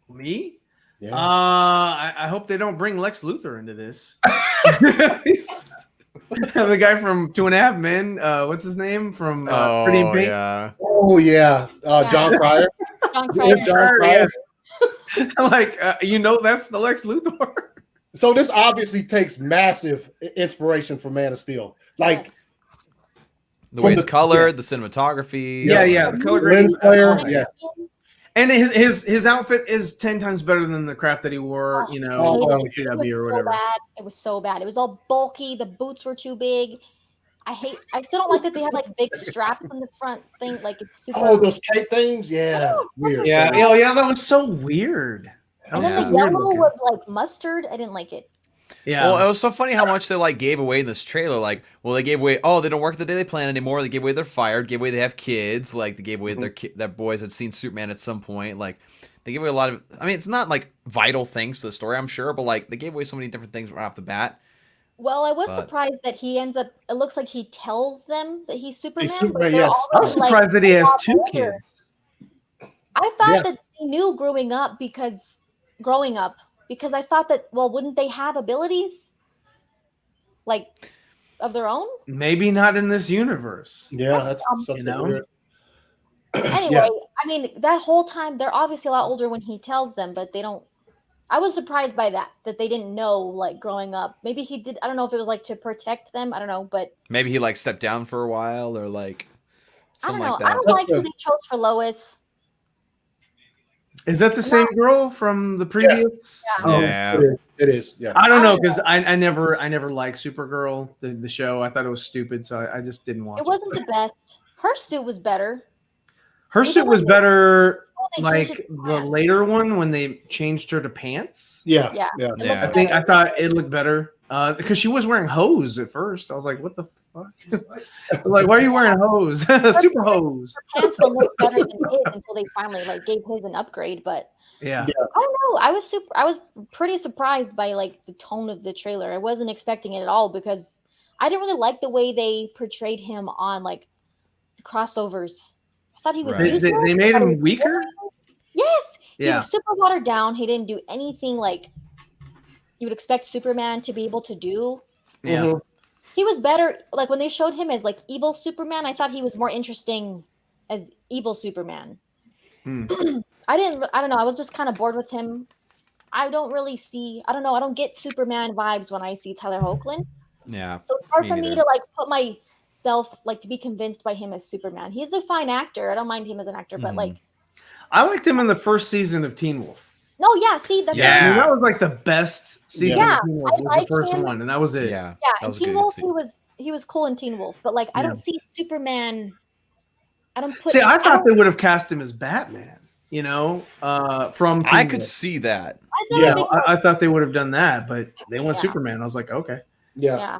D: Me?
A: Yeah.
D: I hope they don't bring Lex Luthor into this. The guy from 2.5 Men. What's his name from Pretty in Pink?
C: Yeah.
A: Oh yeah, John Cryer.
B: John Cryer.
D: I'm like, that's the Lex Luthor.
A: So this obviously takes massive inspiration from Man of Steel, like
C: the way it's colored, the cinematography.
D: Yeah, the color
A: lens
D: grading.
A: flare, yeah.
D: And his outfit is 10 times better than the crap that he wore,
B: It
D: on CW or whatever.
B: It was so bad. It was all bulky. The boots were too big. I still don't like that they had like big straps on the front thing. Like it's super.
A: Oh, those cape things, yeah, weird.
D: Yeah, that was so weird.
B: And then the yellow was like mustard. I didn't like it.
D: Yeah.
C: Well, it was so funny how much they like gave away in this trailer. Like, well, they gave away, they don't work the day they plan anymore. They gave away they're fired. Gave away they have kids. Like, they gave away their boys had seen Superman at some point. Like, they gave away a lot of. I mean, it's not like vital things to the story, I'm sure, but like they gave away so many different things right off the bat.
B: Well, I was surprised that he ends up. It looks like he tells them that he's Superman.
A: Yes.
D: I was surprised that he has 2 kids.
B: I thought that he knew growing up because I thought that, wouldn't they have abilities like of their own?
D: Maybe not in this universe.
A: Yeah, that's something weird.
B: Anyway, I mean, that whole time they're obviously a lot older when he tells them, but they don't. I was surprised by that they didn't know like growing up. Maybe he did. I don't know if it was like to protect them. I don't know, but
C: maybe he like stepped down for a while or like something like that.
B: I don't like who they chose for Lois.
D: Is that the same girl from the previous?
A: Yes. Yeah, it is. Yeah,
D: I don't know because I never liked Supergirl the show. I thought it was stupid, so I just didn't watch it.
B: It wasn't the best. Her suit was better.
D: Her suit was better, like the later one when they changed her to pants.
A: Yeah.
D: I thought it looked better because she was wearing hose at first. I was like, what the fuck? Like, why are you wearing hose? Super hose.
B: Her pants will look better than his until they finally like gave his an upgrade. But
D: yeah,
B: I don't know. I was pretty surprised by like the tone of the trailer. I wasn't expecting it at all because I didn't really like the way they portrayed him on like the crossovers. I thought he was useless.
D: They made him weaker.
B: Yes, he
D: Yeah.
B: was super watered down. He didn't do anything like you would expect Superman to be able to do.
D: Yeah.
B: He was better. Like when they showed him as like evil Superman, I thought he was more interesting as evil Superman. I don't know. I was just kind of bored with him. I don't get Superman vibes when I see Tyler Hoechlin.
C: Yeah.
B: So it's hard for me to like put myself like to be convinced by him as Superman. He's a fine actor. I don't mind him as an actor, but like
D: I liked him in the first season of Teen Wolf.
B: no, yeah. See, that's
D: That was like the best season of Teen Wolf. Was the first
B: him.
D: one, and that was it.
C: Yeah.
B: Yeah, in Teen Wolf, he was cool in Teen Wolf, but like I don't see Superman. I don't put.
D: See, I thought they would have cast him as Batman. From Teen
C: I could
D: Wolf.
C: see that.
D: I thought they would have done that, but they went Superman. I was like, okay.
A: Yeah.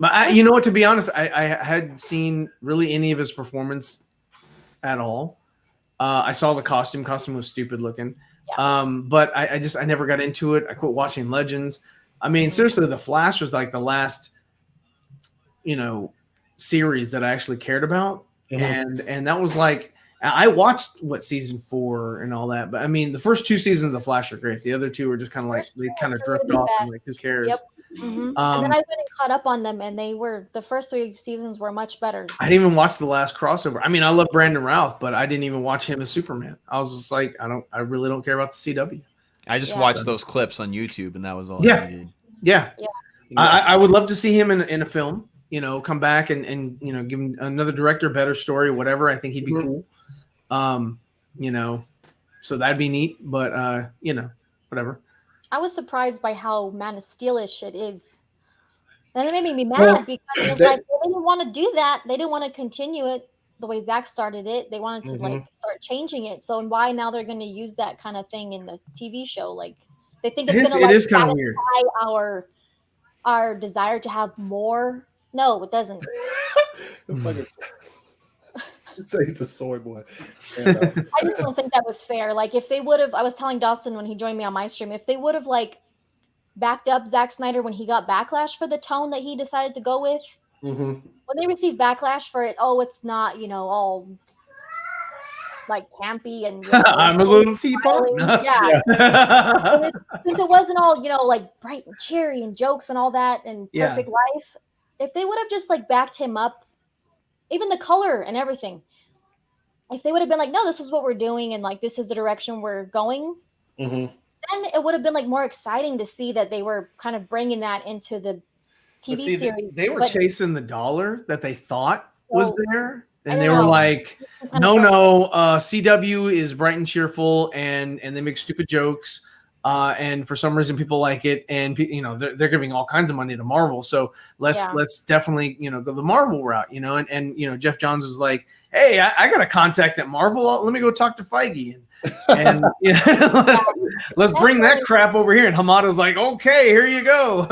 D: But you know what? To be honest, I hadn't seen really any of his performance at all. I saw the costume. Costume was stupid looking. But I never got into it. I quit watching Legends. I mean, seriously, The Flash was like the last, series that I actually cared about. And that was like, I watched season 4 and all that. But I mean, the first 2 seasons of The Flash are great. The other 2 are just kind of like, they kind of drift off and like, who cares?
B: Yep. And then I went and caught up on them, and the first 3 seasons were much better.
D: I didn't even watch the last crossover. I mean, I love Brandon Routh, but I didn't even watch him as Superman. I was just like, I really don't care about the CW.
C: I just watched those clips on YouTube, and that was all.
D: Yeah.
C: I did.
D: Yeah. I would love to see him in a film. Come back and give him another director, better story, whatever. I think he'd be cool. So that'd be neat. But whatever.
B: I was surprised by how Man of Steel-ish it is. And it made me mad
A: Well,
B: because it was
A: they-
B: like they didn't want to do that. They didn't want to continue it the way Zack started it. They wanted to like start changing it. So why now they're going to use that kind of thing in the TV show? Like they think it's going to like
D: is kind of weird.
B: satisfy our desire to have more. No, it doesn't.
A: It's a soy boy. And,
B: I just don't think that was fair. Like if they would have, I was telling Dawson when he joined me on my stream, if they would have like backed up Zack Snyder when he got backlash for the tone that he decided to go with. When they received backlash for it, oh, it's not, all like campy and
D: I'm a little teapot.
B: Yeah. Since it wasn't all, like bright and cheery and jokes and all that and perfect life, if they would have just like backed him up, even the color and everything, if they would have been like, no, this is what we're doing and like this is the direction we're going, then it would have been like more exciting to see that they were kind of bringing that into the TV series.
D: They were chasing the dollar that they thought was there. And they were like, no, CW is bright and cheerful and they make stupid jokes. And for some reason people like it. And, they're giving all kinds of money to Marvel. So let's definitely, go the Marvel route, and Jeff Johns was like, hey, I got a contact at Marvel. Let me go talk to Feige. And let's bring that crap over here. And Hamada's like, okay, here you go.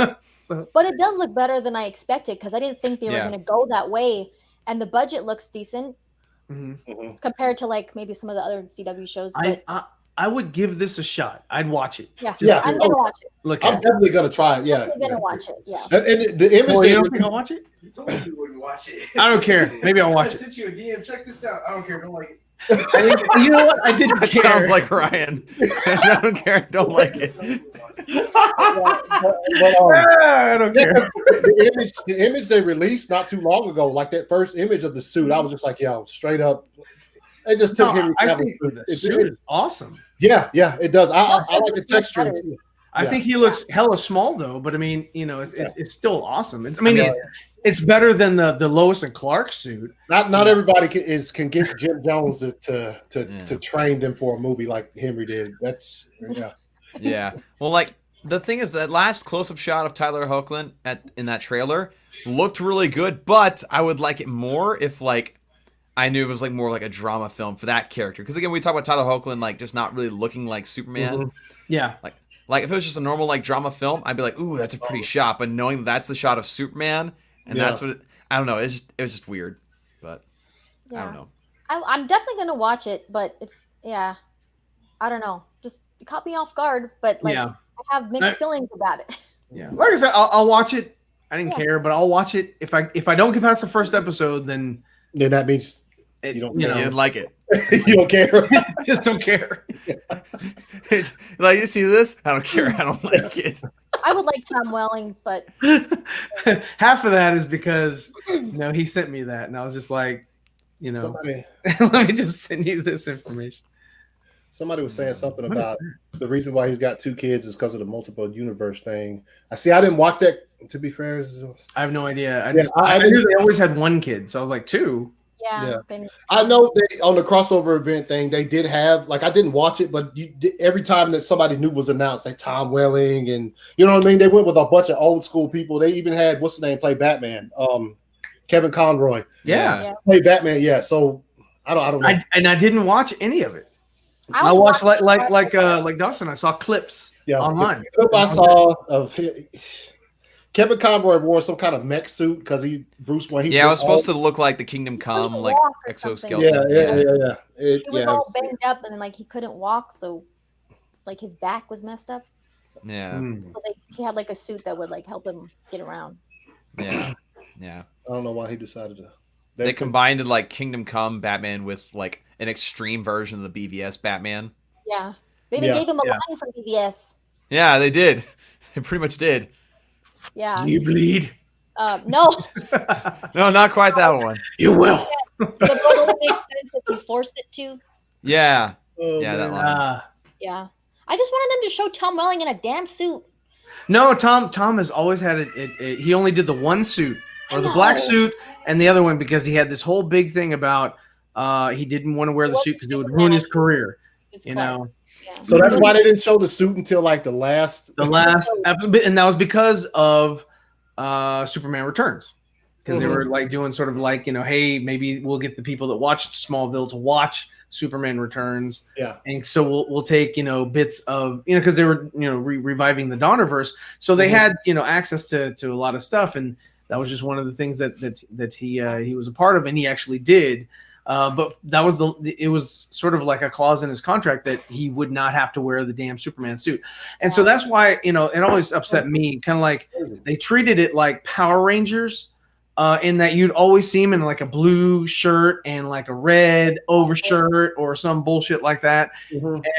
B: But it does look better than I expected because I didn't think they were going to go that way. And the budget looks decent compared to like maybe some of the other CW shows. But
D: I would give this a shot. I'd watch it.
B: Yeah, I'm going to watch it.
A: I'm definitely going to try it. Yeah.
B: I'm going to watch it. Yeah.
A: And the image.
D: You don't think I'll watch it?
M: You told me you wouldn't watch it.
D: I don't care. Maybe I'll watch it.
M: I sent you a DM. Check this out. I don't care. Don't like it.
D: You know what? I didn't care.
C: Sounds like Ryan. I don't care. Don't like it.
D: I don't care.
A: The image they released not too long ago, like that first image of the suit, I was just like, yo, straight up. They just took him.
D: I think the suit is awesome.
A: Yeah, it does. I like the texture.
D: I think he looks hella small though, but I mean, it's still awesome. It's better than the Lois and Clark suit.
A: Not everybody can get Jim Jones to train them for a movie like Henry did. That's
C: Yeah. Well, like the thing is that last close-up shot of Tyler Hoechlin in that trailer looked really good, but I would like it more if like I knew it was like more like a drama film for that character. Because again, we talk about Tyler Hoechlin like just not really looking like Superman.
D: Yeah.
C: Like if it was just a normal like drama film, I'd be like, ooh, that's a pretty shot. But knowing that that's the shot of Superman and that's what I don't know, it was just weird. But I don't know.
B: I'm definitely gonna watch it, but it's I don't know. Just it caught me off guard, but like I have mixed feelings about it.
D: Yeah. Like I said, I'll watch it. I didn't care, but I'll watch it. If I don't get past the first episode, then
A: that means
C: you didn't like it.
A: You don't care.
D: Just don't care.
C: Like you see this? I don't care. I don't like it.
B: I would like Tom Welling, but
D: half of that is because he sent me that, and I was just like,
A: Somebody,
D: let me just send you this information.
A: Somebody was saying something about the reason why he's got 2 kids is because of the multiple universe thing. I didn't watch that. To be fair,
D: I have no idea. I knew they always had 1 kid, so I was like 2.
B: Yeah.
A: I know they on the crossover event thing they did have like I didn't watch it, but every time that somebody new was announced, like Tom Welling and you know what I mean, they went with a bunch of old school people. They even had what's the name play Batman, Kevin Conroy.
D: Yeah.
A: Play Batman. Yeah, so I don't know.
D: I didn't watch any of it. I watched like Dawson. I saw clips online.
A: The clip I saw of Kevin Conroy wore some kind of mech suit because Bruce Wayne.
C: Yeah, it was supposed to look like the Kingdom Come, like exoskeleton.
A: Yeah.
B: He was all banged up and like he couldn't walk, so like his back was messed up.
C: Yeah.
B: So he had like a suit that would like help him get around.
C: Yeah.
A: I don't know why he decided to.
C: They combined like Kingdom Come Batman with like an extreme version of the BVS Batman.
B: Yeah. They even gave him a line from BVS.
C: Yeah, they did. They pretty much did.
B: Yeah.
D: Do you bleed?
B: No.
C: No, not quite that one.
D: You will.
B: But it only makes sense if you force it to.
C: Yeah.
A: Yeah,
C: that line.
B: Yeah. I just wanted them to show Tom Welling in a damn suit.
D: No, Tom has always had it. He only did the one suit or the black suit and the other one because he had this whole big thing about he didn't want to wear the suit because it would ruin his career.
B: Yeah.
A: So that's why they didn't show the suit until like the last
D: episode, and that was because of Superman Returns. Because they were like doing sort of like, hey, maybe we'll get the people that watched Smallville to watch Superman Returns.
A: Yeah.
D: And so we'll take, bits of, because they were, reviving the Donnerverse. So they had, access to a lot of stuff. And that was just one of the things that he was a part of, and he actually did. But that was it was sort of like a clause in his contract that he would not have to wear the damn Superman suit. And so that's why, it always upset me, kind of like they treated it like Power Rangers. In that you'd always see him in like a blue shirt and like a red overshirt or some bullshit like that.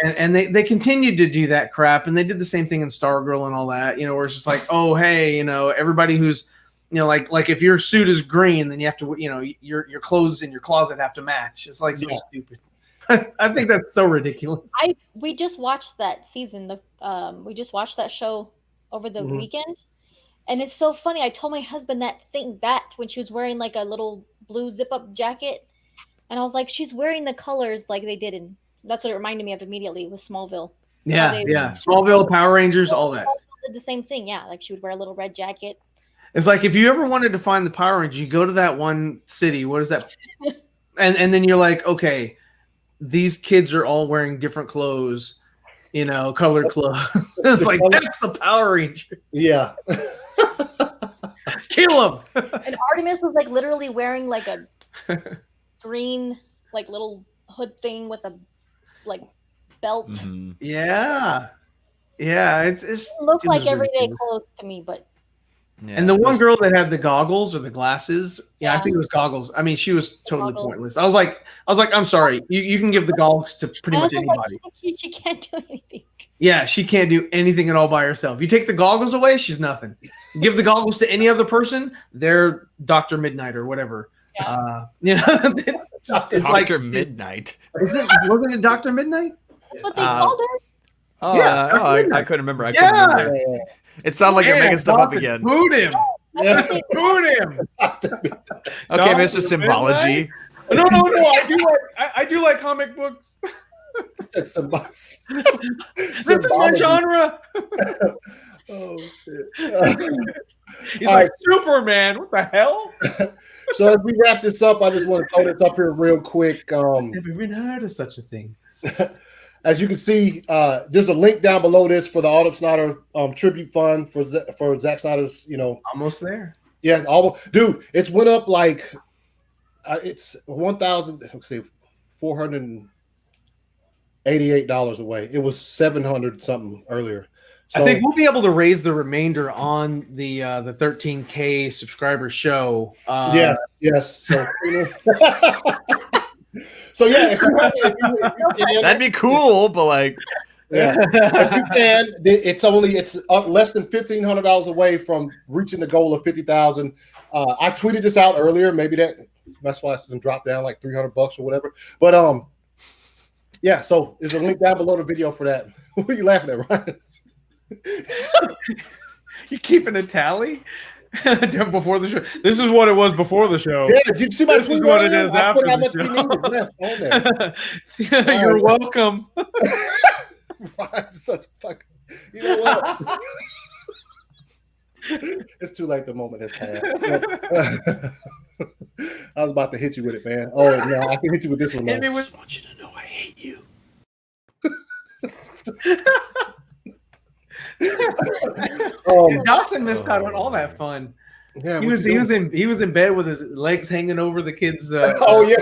D: And they continued to do that crap. And they did the same thing in Stargirl and all that, where it's just like, oh, hey, everybody who's, like if your suit is green, then you have to, your clothes in your closet have to match. It's like so stupid. I think that's so ridiculous.
B: We just watched that season. We just watched that show over the weekend. And it's so funny. I told my husband that when she was wearing like a little blue zip-up jacket, and I was like, she's wearing the colors like they did in. That's what it reminded me of immediately with Smallville.
D: Yeah. Smallville, Power Rangers, all that.
B: Did the same thing. Yeah, like she would wear a little red jacket.
D: It's like if you ever wanted to find the Power Rangers, you go to that one city. What is that? and then you're like, okay, these kids are all wearing different clothes, colored clothes. It's like that's the Power Rangers.
A: Yeah.
D: Kill him.
B: And Artemis was like literally wearing like a green like little hood thing with a like belt.
D: Yeah. It
B: looked like everyday clothes to me, but
C: yeah,
D: and the one girl that had the goggles or the glasses, I think it was goggles. I mean, she was totally pointless. I was like, I'm sorry, you can give the goggles to pretty much anybody.
B: Like, she can't do anything.
D: Yeah, she can't do anything at all by herself. You take the goggles away, she's nothing. Give the goggles to any other person, they're Dr. Midnight or whatever.
C: Yeah.
D: It's
C: Dr.
D: like
C: Midnight.
D: Wasn't it Dr. Midnight?
B: That's what they called her.
C: Oh, yeah, I couldn't remember. I couldn't remember. It sounded like you're making stuff up again.
D: Boot him. Boot him.
C: Okay, Mr. Symbology.
D: No. I do like comic books.
A: That's
D: this is my genre.
A: Oh shit!
D: He's like Superman. What the hell?
A: So as we wrap this up, I just want to throw this up here real quick.
D: Never even heard of such a thing.
A: As you can see, there's a link down below this for the Autumn Snyder tribute fund for Zack Snyder's.
D: Almost there.
A: Yeah, almost, dude. It's went up like it's $1,488 away. It was $700 something earlier. So,
D: I think we'll be able to raise the remainder on the 13K subscriber show.
A: Yes. So yeah,
C: that'd be cool, but like,
A: yeah, if you can, it's less than $1,500 away from reaching the goal of 50,000. I tweeted this out earlier. Maybe that's why it's dropped down like $300 or whatever. But yeah. So there's a link down below the video for that. What are you laughing at, Ryan?
D: You keeping a tally? Before the show. This is what it was before the show.
A: Yeah, did you see my
D: this is what it is after
A: the show.
D: You're welcome.
A: Such fucking. You know what? It's too late. The moment has passed. I was about to hit you with it, man. Oh no, I can hit you with this one.
D: I
A: just
E: want you to know I hate you.
D: Dawson missed out on all that fun.
A: Yeah,
D: he was in bed with his legs hanging over the kids.
A: Oh yeah.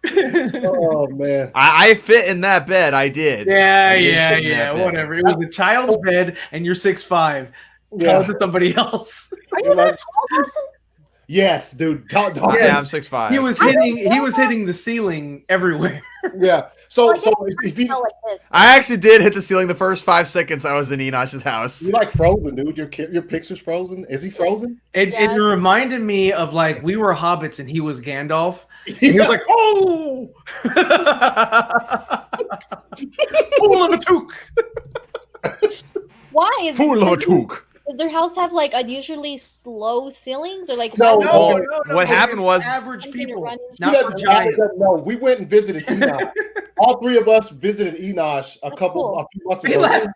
A: Oh man,
C: I fit in that bed. I did.
D: Yeah. Whatever. It was the child's bed, and you're 6'5". Tell it to somebody else.
B: Are you that tall, Dawson?
A: Yes, dude.
C: Yeah, I'm 6'5".
D: He was hitting the ceiling everywhere.
A: Yeah. So
B: if you like this.
C: I actually did hit the ceiling the first 5 seconds I was in Enosh's house.
A: You like frozen, dude. Your picture's frozen. Is he frozen?
D: It reminded me of like we were hobbits and he was Gandalf. And he was like, oh, fool of a toque.
B: Why is
C: fool of a toque?
B: Did their house have like unusually slow ceilings or like?
A: No,
C: what happened was
D: average people.
A: No, we went and visited Enoch. All three of us visited Enoch a few months ago.
D: He left.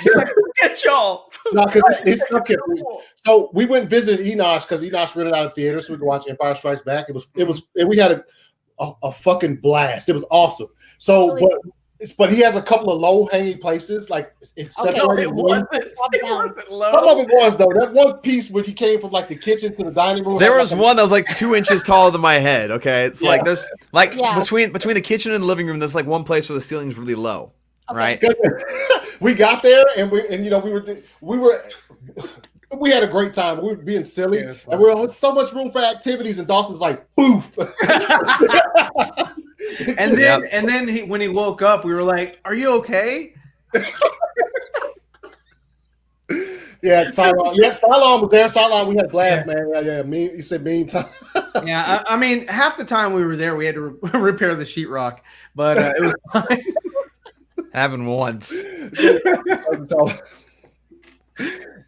D: He's like, get y'all.
A: No, because his stuff kept losing. So we went and visited Enoch because Enoch rented out a theater so we could watch Empire Strikes Back. We had a fucking blast. It was awesome. So, but he has a couple of low hanging places, like it's separated.
D: No, it wasn't low.
A: Some of it was though. That one piece where you came from like the kitchen to the dining room.
C: There was one that was like 2 inches taller than my head. Okay, it's like there's like between the kitchen and the living room, there's like one place where the ceiling's really low, right?
A: We got there and we had a great time. We were being silly, and we were so much room for activities. And Dawson's like, "Boof."
D: And then when he woke up, we were like, "Are you okay?"
A: Yeah, Cylon. Yeah, Cylon was there. Cylon, we had a blast, man. Yeah. He said mean time.
D: Yeah, I mean, half the time we were there, we had to repair the sheetrock, but it was fine.
C: Happened once.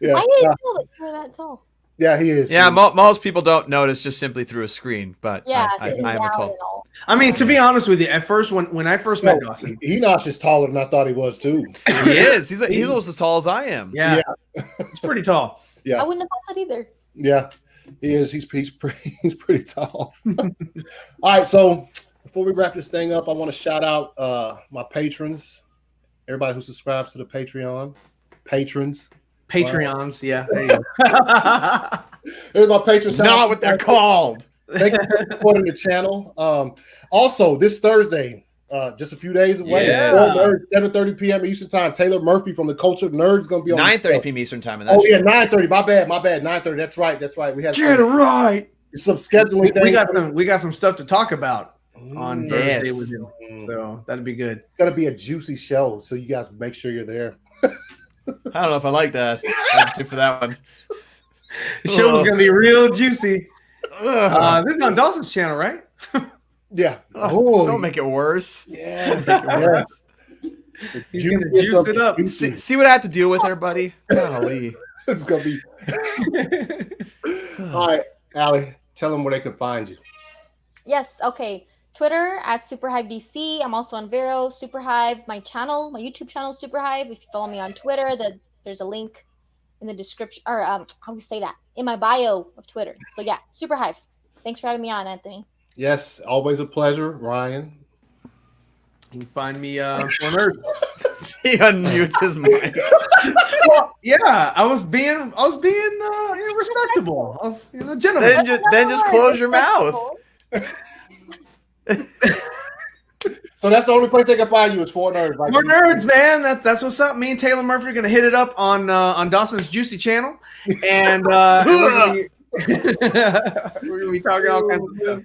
A: Yeah,
B: I didn't know that you were that tall.
A: Yeah, he is.
C: Yeah, most people don't notice just simply through a screen, but I am a tall.
D: I mean, to be honest with you, at first when I first met Dawson,
A: Enoch is taller than I thought he was too.
C: He is. He's almost as tall as I am.
D: Yeah. He's pretty tall.
A: Yeah,
B: I wouldn't have thought that either.
A: Yeah, he is. He's pretty tall. All right, so before we wrap this thing up, I want to shout out my patrons, everybody who subscribes to the Patreons.
D: Patreons, yeah. There you go.
A: There's my patrons.
C: Not what they're called.
A: Thank you for supporting the channel. Also, this Thursday, just a few days away, 7:30 p.m. Eastern Time. Taylor Murphy from the Cultured Nerd is going to be on
C: 9:30 p.m. Eastern Time.
A: 9:30. My bad. 9:30. That's right. We had
C: get it right.
A: Some scheduling.
D: We got some stuff to talk about on Thursday with him, so that'd be good.
A: It's going to be a juicy show, so you guys make sure you're there.
C: I don't know if I like that. That's it for that one.
D: The show's gonna be real juicy. This is on Dawson's channel, right?
A: Yeah.
C: Don't make it worse.
A: Yeah.
D: He's gonna juice it up.
C: See what I have to deal with there, buddy. Golly.
A: It's gonna be. All right, Allie, tell them where they can find you.
B: Yes. Okay. Twitter at SuperHiveDC. I'm also on Vero, SuperHive. My YouTube channel, SuperHive. If you follow me on Twitter, there's a link in the description, or how do we say that? In my bio of Twitter. So yeah, SuperHive. Thanks for having me on, Anthony.
A: Yes, always a pleasure, Ryan.
D: You can find me for nerds.
C: He unmutes his mic.
D: Well, yeah, I was being respectable. I was, gentleman.
C: Then just close your mouth.
A: So that's the only place they can find you is For Nerds. Like,
D: For Nerds, man. That's what's up. Me and Taylor Murphy are gonna hit it up on Dawson's Juicy channel, and we're gonna be talking all kinds of stuff.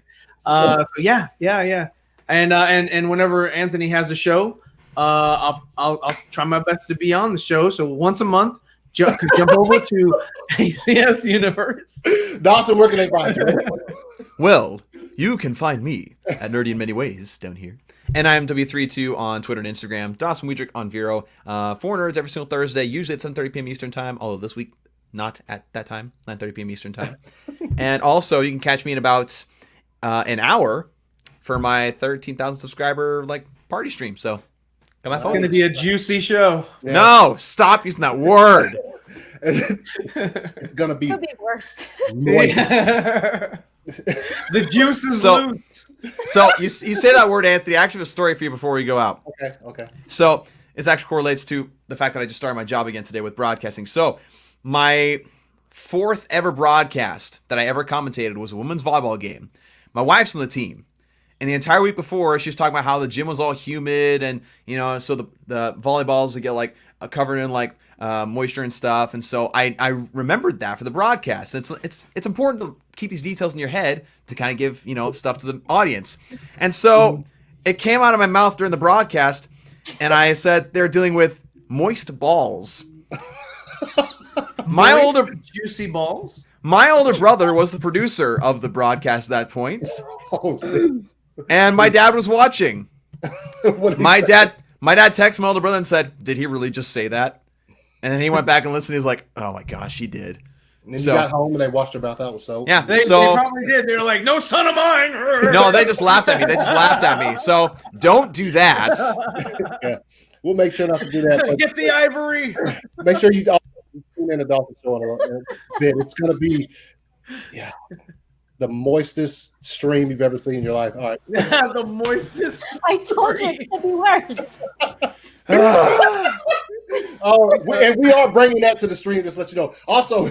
D: So yeah. And whenever Anthony has a show, I'll try my best to be on the show. So once a month, jump over to ACS Universe.
A: Dawson, where can they find you?
C: Well, you can find me at Nerdy in Many Ways down here. And I'm W32 on Twitter and Instagram. Dawson Weidrich on Vero. For Nerds every single Thursday, usually at 7:30 p.m. Eastern Time. Although this week, not at that time, 9:30 p.m. Eastern Time. And also, you can catch me in about an hour for my 13,000 subscriber party stream. So,
D: it's going to be a juicy show.
C: Yeah. No, stop using that word.
A: It's going to be.
B: Could be worse.
D: The juice is loose.
C: So you say that word, Anthony. I actually have a story for you before we go out.
A: Okay.
C: So this actually correlates to the fact that I just started my job again today with broadcasting. So my 4th ever broadcast that I ever commentated was a women's volleyball game. My wife's on the team. And the entire week before, she was talking about how the gym was all humid and, so the volleyballs would get covered in moisture and stuff. And so I remembered that for the broadcast. It's important to keep these details in your head to kind of give, stuff to the audience. And so it came out of my mouth during the broadcast and I said they're dealing with moist balls.
D: Juicy balls?
C: My older brother was the producer of the broadcast at that point. And my dad was watching. My dad texted my older brother and said, "Did he really just say that?" And then he went back and listened. He was like, "Oh my gosh, she did."
A: And then you got home and they washed her mouth out with soap.
C: Yeah,
D: They probably did. They were like, "No son of mine."
C: No, they just laughed at me. So don't do that.
A: Yeah, we'll make sure not to do that.
D: Get the ivory.
A: Make sure you tune in to Dolphin Show in a bit. It's going to be, the moistest stream you've ever seen in your life. All right.
D: The moistest.
B: I told you it could be worse.
A: And we are bringing that to the stream, just to let you know. Also,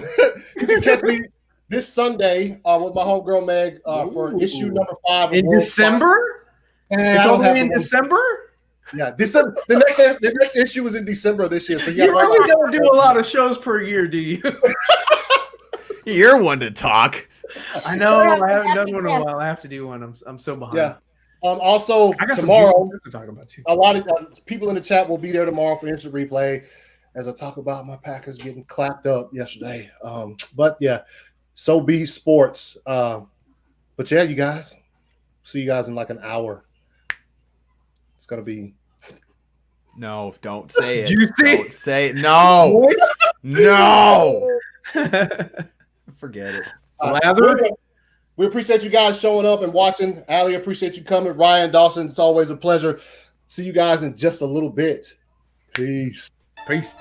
A: you can catch me this Sunday with my homegirl Meg for issue number 5
D: in December. It's only in December.
A: Yeah, December. The next issue was in December this year. So
D: you really don't do a lot of shows per year, do you?
C: You're one to talk.
D: I know. I haven't done one in a while. I have to do one. I'm so behind.
A: Yeah. Also,
D: I got
A: tomorrow,
D: to talk about too.
A: a lot of people in the chat will be there tomorrow for instant replay as I talk about my Packers getting clapped up yesterday. But yeah, so be sports. But yeah, you guys, see you guys in like an hour. It's gonna be.
C: No, don't say it.
D: Juicy?
C: Don't say it. No. No. Forget it.
A: We appreciate you guys showing up and watching. Allie, appreciate you coming. Ryan, Dawson, it's always a pleasure. See you guys in just a little bit. Peace.
D: Peace.